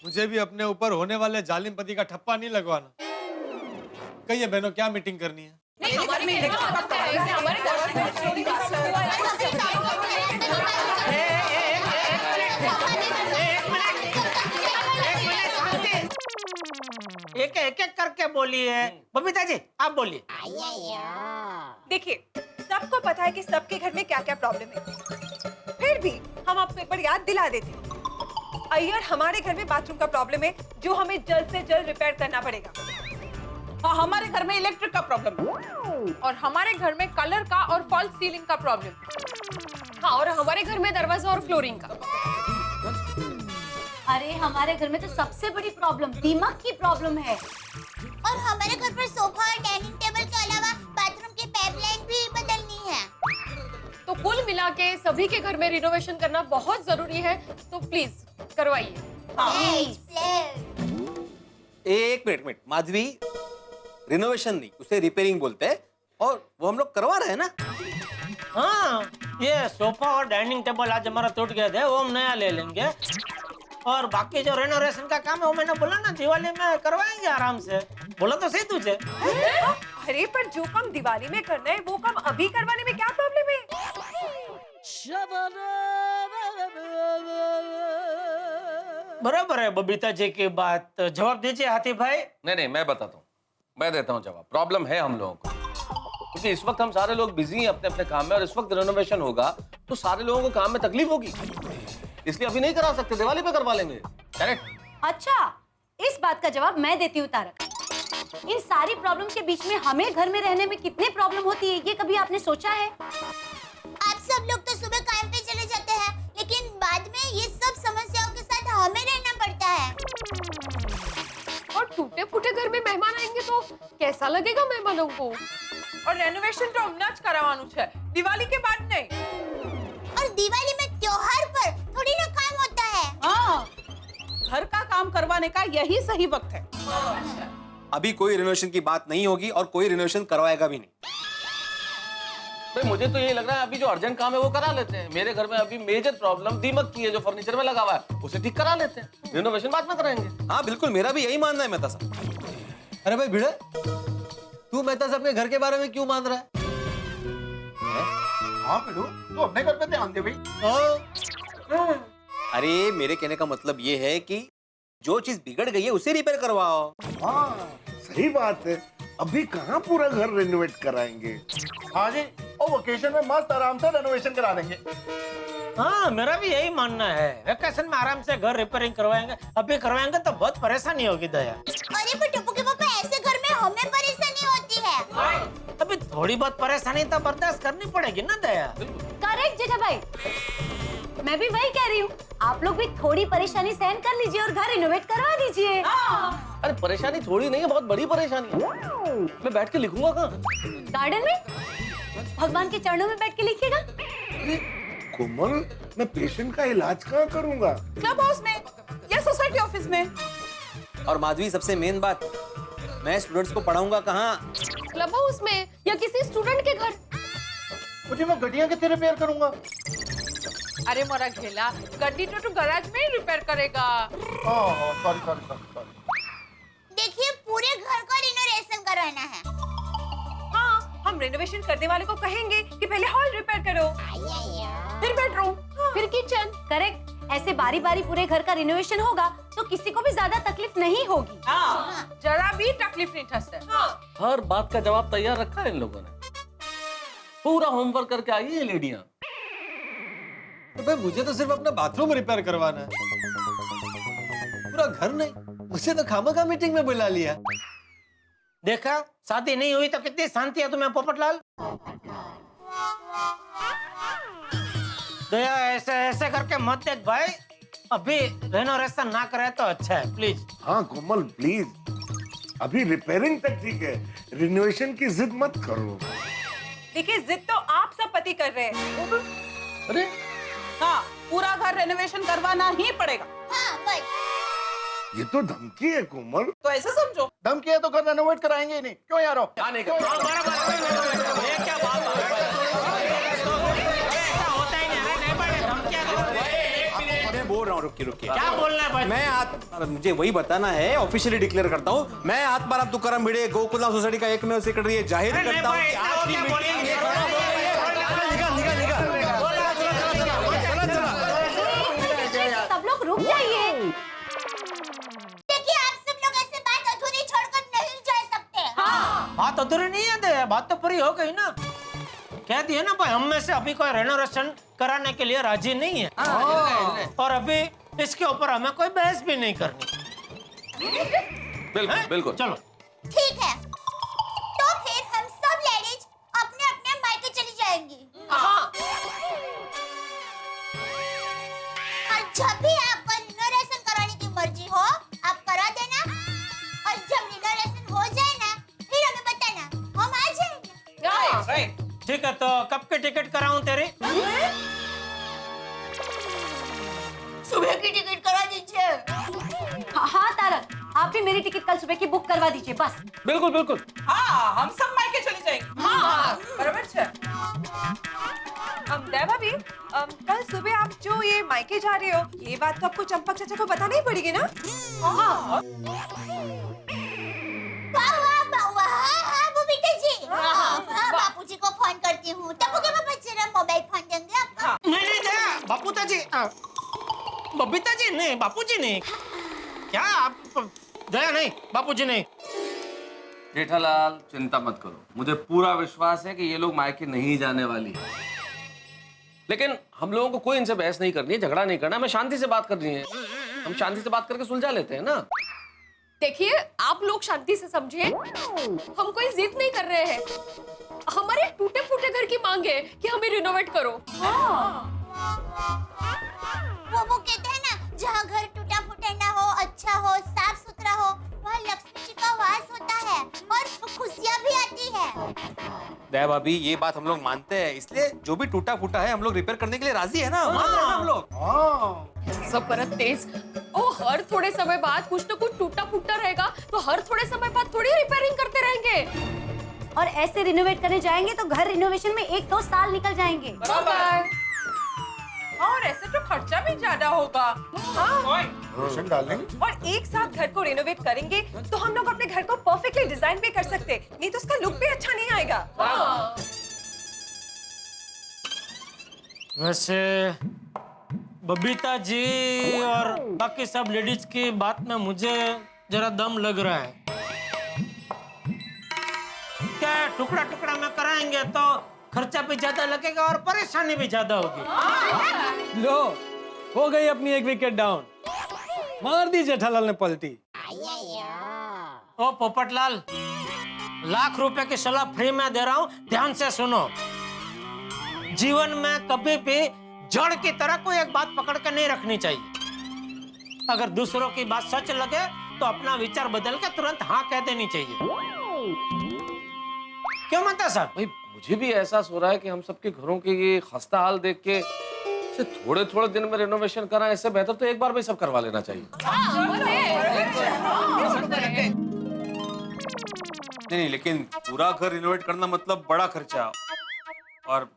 मुझे भी अपने ऊपर होने वाले जालिम पति का ठप्पा नहीं लगवाना। कहिए बहनों, क्या मीटिंग करनी है? नहीं, हमारे घर एक एक करके बोलिए। बबीता जी आप बोलिए। देखिए, सबको पता है कि सबके घर में क्या क्या प्रॉब्लम है, फिर भी हम आपको एक बार याद दिला देते हैं। अय्यर, हमारे घर में बाथरूम का प्रॉब्लम है जो हमें जल्द से जल्द रिपेयर करना पड़ेगा। हाँ, हमारे घर में इलेक्ट्रिक का प्रॉब्लम है। और हमारे घर में कलर का और फॉल्स सीलिंग का प्रॉब्लम। हाँ, और हमारे घर में दरवाजा और फ्लोरिंग का। अरे हमारे घर में तो सबसे बड़ी प्रॉब्लम दीमक की प्रॉब्लम है। और हमारे घर पर सोफा और डाइनिंग टेबल के अलावा बाथरूम की पाइपलाइन भी बदलनी है। तो कुल मिला के सभी के घर में रिनोवेशन करना बहुत जरूरी है, तो प्लीज करवाइए। एक मिनट माधवी, रिनोवेशन नहीं, उसे रिपेयरिंग बोलते हैं, और वो हम लोग करवा रहे हैं ना। हाँ, ये सोफा और डाइनिंग टेबल आज हमारा टूट गए थे, वो हम नया ले लेंगे। और बाकी जो रेनोवेशन का काम है वो मैंने बोला ना, दिवाली में करवाएंगे आराम से। बोला तो सही तुझे। अरे पर जो काम दिवाली में करना है वो काम अभी करवाने में क्या प्रॉब्लम है? बराबर है बबीता जी की बात। जवाब दीजिए हाथी भाई। नहीं, मैं बताता हूँ, मैं देता हूँ जवाब। प्रॉब्लम है हम लोगों को, क्योंकि इस वक्त हम सारे लोग बिजी हैं अपने अपने काम में, और इस वक्त रिनोवेशन होगा तो सारे लोगों को काम में तकलीफ होगी, इसलिए अभी नहीं करा सकते, दिवाली पे करवा लेंगे। करेक्ट। अच्छा, इस बात का जवाब मैं देती हूँ तारक। इन सारी प्रॉब्लम के बीच में हमें घर में रहने में कितनी प्रॉब्लम होती है, ये कभी आपने सोचा है? आप सब लोग तो सुबह काम पे चले जाते हैं, लेकिन बाद में ये सब समस्याओं के साथ हमें रहना पड़ता है। और टूटे फूटे घर में मेहमान आएंगे तो कैसा लगेगा मेहमानों को? और रेनोवेशन तो हमने જ કરાવવાનું છે, દિવાળી के बाद नहीं। और दिवाली में त्योहार पर थोड़ी ना काम होता है। हाँ, घर का काम करवाने का यही सही वक्त है। अभी कोई रिनोवेशन की बात नहीं होगी और कोई रिनोवेशन करवाएगा भी नहीं। भाई मुझे तो ये लग रहा है अभी जो अर्जेंट काम है वो करा लेते हैं। मेरे घर में अभी मेजर प्रॉब्लम दीमक की है जो फर्नीचर में लगा हुआ है, उसे ठीक करा लेते हैं, रिनोवेशन बाद में कराएंगे। हाँ बिल्कुल, मेरा भी यही मानना है मेहता साहब। अरे भाई भिड़े, तू मेहता साहब के घर के बारे में क्यों मान रहा है? हाँ बिड़ू, तू अपने घर पे ध्यान दे भाई। अरे मेरे कहने का मतलब ये है कि जो चीज बिगड़ गई है उसे रिपेयर करवाओ। हाँ सही बात है, अभी कहाँ पूरा घर रेनोवेट कराएंगे। हाँ जी, और वेकेशन में मस्त आराम से रेनोवेशन करा देंगे। हाँ मेरा भी यही मानना है, वेकेशन में आराम से घर रिपेयरिंग करवाएंगे। अभी करवाएंगे तो बहुत परेशानी होगी दया। अरे पर टप्पू के पापा, ऐसे घर में हमें परेशानी होती है। अभी थोड़ी बहुत परेशानी तो बर्दाश्त करनी पड़ेगी ना दया। करेक्ट जेठा भाई, मैं भी वही कह रही हूँ। आप लोग भी थोड़ी परेशानी सहन कर लीजिए और घर रिनोवेट करवा दीजिए। अरे परेशानी थोड़ी नहीं है, बहुत बड़ी परेशानी है। मैं बैठ के लिखूंगा कहाँ? गार्डन में, भगवान के चरणों में बैठ के लिखिएगा। कोमल, मैं पेशेंट का इलाज कहाँ करूँगा? क्लब हाउस में या सोसाइटी ऑफिस में। और माधवी, सबसे मेन बात, मैं स्टूडेंट्स को पढ़ाऊंगा कहाँ? क्लब हाउस में या किसी स्टूडेंट के घर। मुझे मैं गड्डियाँ कैसे रिपेयर करूँगा? अरे मोरा घेला, गड्डी तो तू गैराज में ही रिपेयर करेगा। Sorry sorry sorry. देखिए, पूरे घर का रिनोवेशन करवाना है। हाँ, हम रेनोवेशन करने वाले को कहेंगे कि पहले हॉल रिपेयर करो, फिर बेडरूम, फिर किचन। करेक्ट, ऐसे बारी बारी पूरे घर का रिनोवेशन होगा तो किसी को भी ज्यादा तकलीफ नहीं होगी। जरा भी तकलीफ नहीं ठसते। हर बात का जवाब तैयार रखा है इन लोगों ने। पूरा होमवर्क करके आई है लेडियां। तो भाई मुझे तो सिर्फ अपना बाथरूम रिपेयर करवाना है, पूरा घर नहीं। मुझे तो खामखा मीटिंग में बुला लिया। देखा, शादी नहीं हुई तो कितनी शांति है तुम्हें पोपटलाल। दया, ऐसे ऐसे करके मत देख भाई। अभी रेनोवेशन ना करे तो अच्छा है, प्लीज। हाँ कोमल प्लीज, अभी रिपेयरिंग तक ठीक है, रिनोवेशन की जिद मत करो। देखिए जिद तो आप सब पति कर रहे हैं। अरे हाँ, पूरा घर रेनोवेशन करवाना ही पड़ेगा। हाँ बस। ये तो धमकी है कोमल। तो ऐसे समझो। धमकी है तो घर रेनोवेट कराएंगे ही नहीं। क्यों यारो? मैं बोल रहा हूँ, रुकिए रुकिए। क्या बोलना है भाई? मुझे वही बताना है, ऑफिशियली डिक्लेयर करता हूँ, मैं आत्माराम तुकाराम भिड़े गोकुलम सोसाइटी का एकमेव सेक्रेटरी जाहिर करता हूँ कि आज की सब लोग रुक जाइए। देखिए, आप सब लोग ऐसे बात अधूरी छोड़कर नहीं जा सकते। हाँ, बात अधूरी नहीं है दया, बात तो पूरी हो गई ना। कह दिए ना भाई, हम में से अभी कोई रेनोवेशन कराने के लिए राजी नहीं है। और अभी इसके ऊपर हमें कोई बहस भी नहीं करनी। बिल्कुल बिल्कुल। चलो ठीक है, तो फिर हम सब लेडीज अपने अपने मायके चली जाएंगी। और जब भी आपको रिनोवेशन कराने की मर्जी हो, आप करा देना। और जब रिनोवेशन हो जाए ना, फिर हमें बताना, हम आ जाएंगे। ठीक है, तो कब की टिकट कराऊं तेरी? सुबह की टिकट करा दीजिए। हाँ तारक, आप भी मेरी टिकट कल सुबह की बुक करवा दीजिए बस। बिल्कुल बिल्कुल। हाँ, हम सब मायके चले जाएंगे। हाँ, बराबर है। दया भाभी, कल सुबह आप जो ये मायके जा रहे हो, ये बात तो आपको चंपक चाचा को बताना ही पड़ेगी ना? हाँ बबीता जी, बापूजी को फोन करती हूँ। टप्पू के पापा जरा मोबाइल फोन देंगे आपका? नहीं दया, बापूता जी, बबीता जी नहीं, बापूजी नहीं। क्या आप? दया नहीं, बापूजी नहीं। जेठालाल चिंता मत करो, मुझे पूरा विश्वास है कि ये लोग मायके नहीं जाने वाली है। लेकिन हम लोगों को कोई इनसे बहस नहीं करनी है, झगड़ा नहीं करना, हमें शांति से बात करनी है। हम शांति से बात करके सुलझा लेते हैं ना। देखिए, आप लोग शांति से समझिए, हम कोई जिद नहीं कर रहे हैं। हमारे टूटे फूटे घर की मांग है कि हमें रिनोवेट करो। वो कहते हैं ना, जहाँ घर टूटा फूटा ना हो, अच्छा हो, साफ सुथरा हो, वहाँ लक्ष्मी जी का वास होता है और खुशियाँ भी आती है। दया भाभी, ये बात हम लोग मानते हैं, इसलिए जो भी टूटा फूटा है हम लोग रिपेयर करने के लिए राजी है ना। मान रहे हैं हम लोग। सब परत तेज। ओह, हर थोड़े समय बाद कुछ न कुछ टूटा फूटा रहेगा, तो हर थोड़े समय बाद थोड़ी रिपेयरिंग करते रहेंगे। और ऐसे रिनोवेट करने जाएंगे तो घर रिनोवेशन में 1-2 साल निकल जाएंगे। बराबर। और ऐसे तो खर्चा भी ज्यादा होगा। हाँ। रोशन डालेंगे। और एक साथ घर को रेनोवेट करेंगे तो हम लोग अपने घर को परफेक्टली डिजाइन भी कर सकते, नहीं तो उसका लुक भी अच्छा नहीं आएगा। वैसे बबीता जी और बाकी सब लेडीज की बात में मुझे जरा दम लग रहा है। क्या टुकड़ा टुकड़ा में कराएंगे तो खर्चा भी ज्यादा लगेगा और परेशानी भी ज्यादा होगी। लो, हो गई अपनी एक विकेट डाउन। मार दी जेठालाल ने पलटी। ओ पोपटलाल, लाख रुपए की सलाह फ्री में दे रहा हूँ, ध्यान से सुनो। जीवन में कभी भी जड़ की तरह कोई एक बात पकड़ कर नहीं रखनी चाहिए। अगर दूसरों की बात सच लगे तो अपना विचार बदल के तुरंत हाँ कह देनी चाहिए। क्यों माता साहब? भाई मुझे भी एहसास हो रहा है कि हम सबके घरों के ये खस्ता हाल देख के थोड़े थोड़े दिन में रेनोवेशन कराएं, इससे बेहतर तो एक बार में सब करवा लेना चाहिए। नहीं, लेकिन पूरा घर रिनोवेट करना मतलब बड़ा खर्चा, और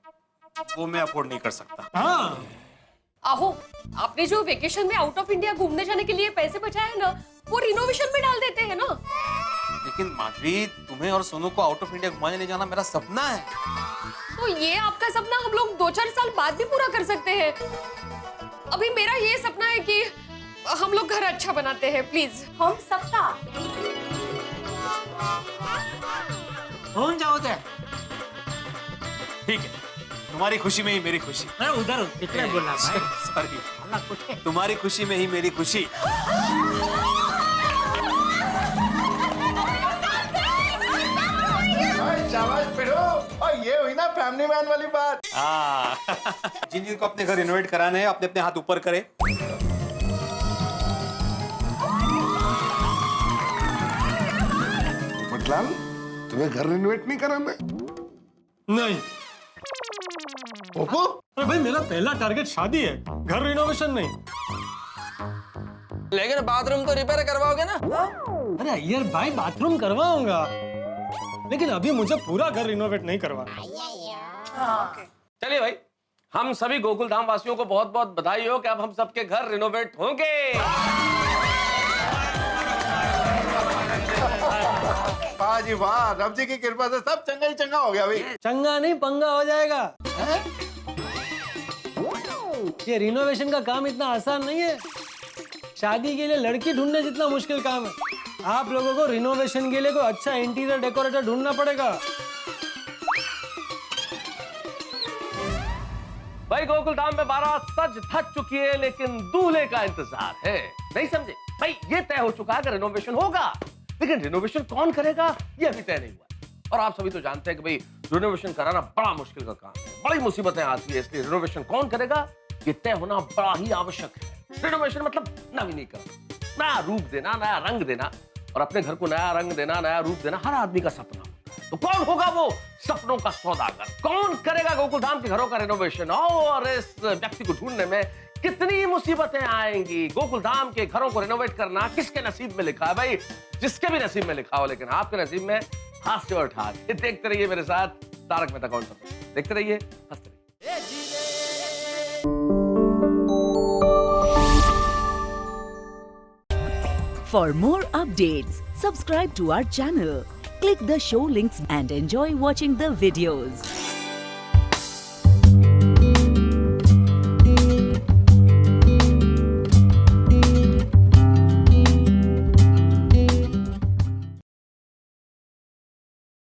वो मैं अफोर्ड नहीं कर सकता। हाँ। आहो, आपने जो वेकेशन में आउट ऑफ इंडिया घूमने जाने के लिए पैसे बचाए ना, वो रिनोवेशन में डाल देते हैं ना। लेकिन माधवी, तुम्हें और सोनू को आउट ऑफ इंडिया घुमाने ले जाना मेरा सपना है। तो ये आपका सपना हम लोग 2-4 साल बाद भी पूरा कर सकते हैं। अभी मेरा ये सपना है कि हम लोग घर अच्छा बनाते हैं, प्लीज। हम सबका हो जाओ दे। ठीक है, तुम्हारी खुशी में ही मेरी खुशी। अरे उधर कितने बोला भाई? सॉरी, तुम्हारी खुशी में ही मेरी खुशी। शाबाश पिरो, और ये हुई ना फैमिली मैन वाली बात। जिन जिनको अपने घर रिनोवेट कराने हैं अपने अपने हाथ ऊपर करें। पटलाल, तुम्हें घर रिनोवेट नहीं कराना? नहीं। ओप्पो? अरे भाई, मेरा पहला टारगेट शादी है, घर रिनोवेशन नहीं। लेकिन बाथरूम तो रिपेयर करवाओगे ना? अरे अय्यर भाई, बाथरूम करवाऊंगा, लेकिन अभी मुझे पूरा घर रिनोवेट नहीं करवाना। चलिए भाई, हम सभी गोकुल धाम वासियों को बहुत बहुत बधाई हो कि अब हम सबके घर रिनोवेट होंगे। वाह जी वाह, रब जी की कृपा से सब चंगा ही चंगा हो गया भाई। चंगा नहीं, पंगा हो जाएगा। ये रिनोवेशन का काम इतना आसान नहीं है। शादी के लिए लड़की ढूंढने जितना मुश्किल काम है। आप लोगों को रिनोवेशन के लिए कोई अच्छा इंटीरियर डेकोरेटर ढूंढना पड़ेगा। भाई, गोकुल धाम में बारात सज धज चुकी है, लेकिन दूल्हे का इंतजार है। नहीं समझे? भाई, ये तय हो चुका है कि रिनोवेशन होगा, लेकिन रिनोवेशन कौन करेगा ये अभी तय नहीं हुआ। और आप सभी तो जानते हैं कि भाई, रिनोवेशन कराना बड़ा मुश्किल का काम है, बड़ी मुसीबतें आती है, इसलिए रिनोवेशन कौन करेगा ये तय होना बड़ा ही आवश्यक है। रिनोवेशन मतलब नवीनीकरण, नया रूप देना, नया रंग देना, और अपने घर को नया रंग देना, नया रूप देना हर आदमी का सपना होता है। तो कौन होगा वो सपनों का सौदागर? कौन करेगा गोकुल धाम के घरों का रिनोवेशन? और इस व्यक्ति को ढूंढने में कितनी मुसीबतें आएंगी। गोकुल धाम के घरों को रिनोवेट करना किसके नसीब में लिखा है? भाई, जिसके भी नसीब में लिखा हो, लेकिन आपके नसीब में हास्य और ठाक। देखते रहिए मेरे साथ तारक मेहता का उल्टा चश्मा। देखते रहिए, हंसते रहिए। For more updates, subscribe to our channel, click the show links and enjoy watching the videos.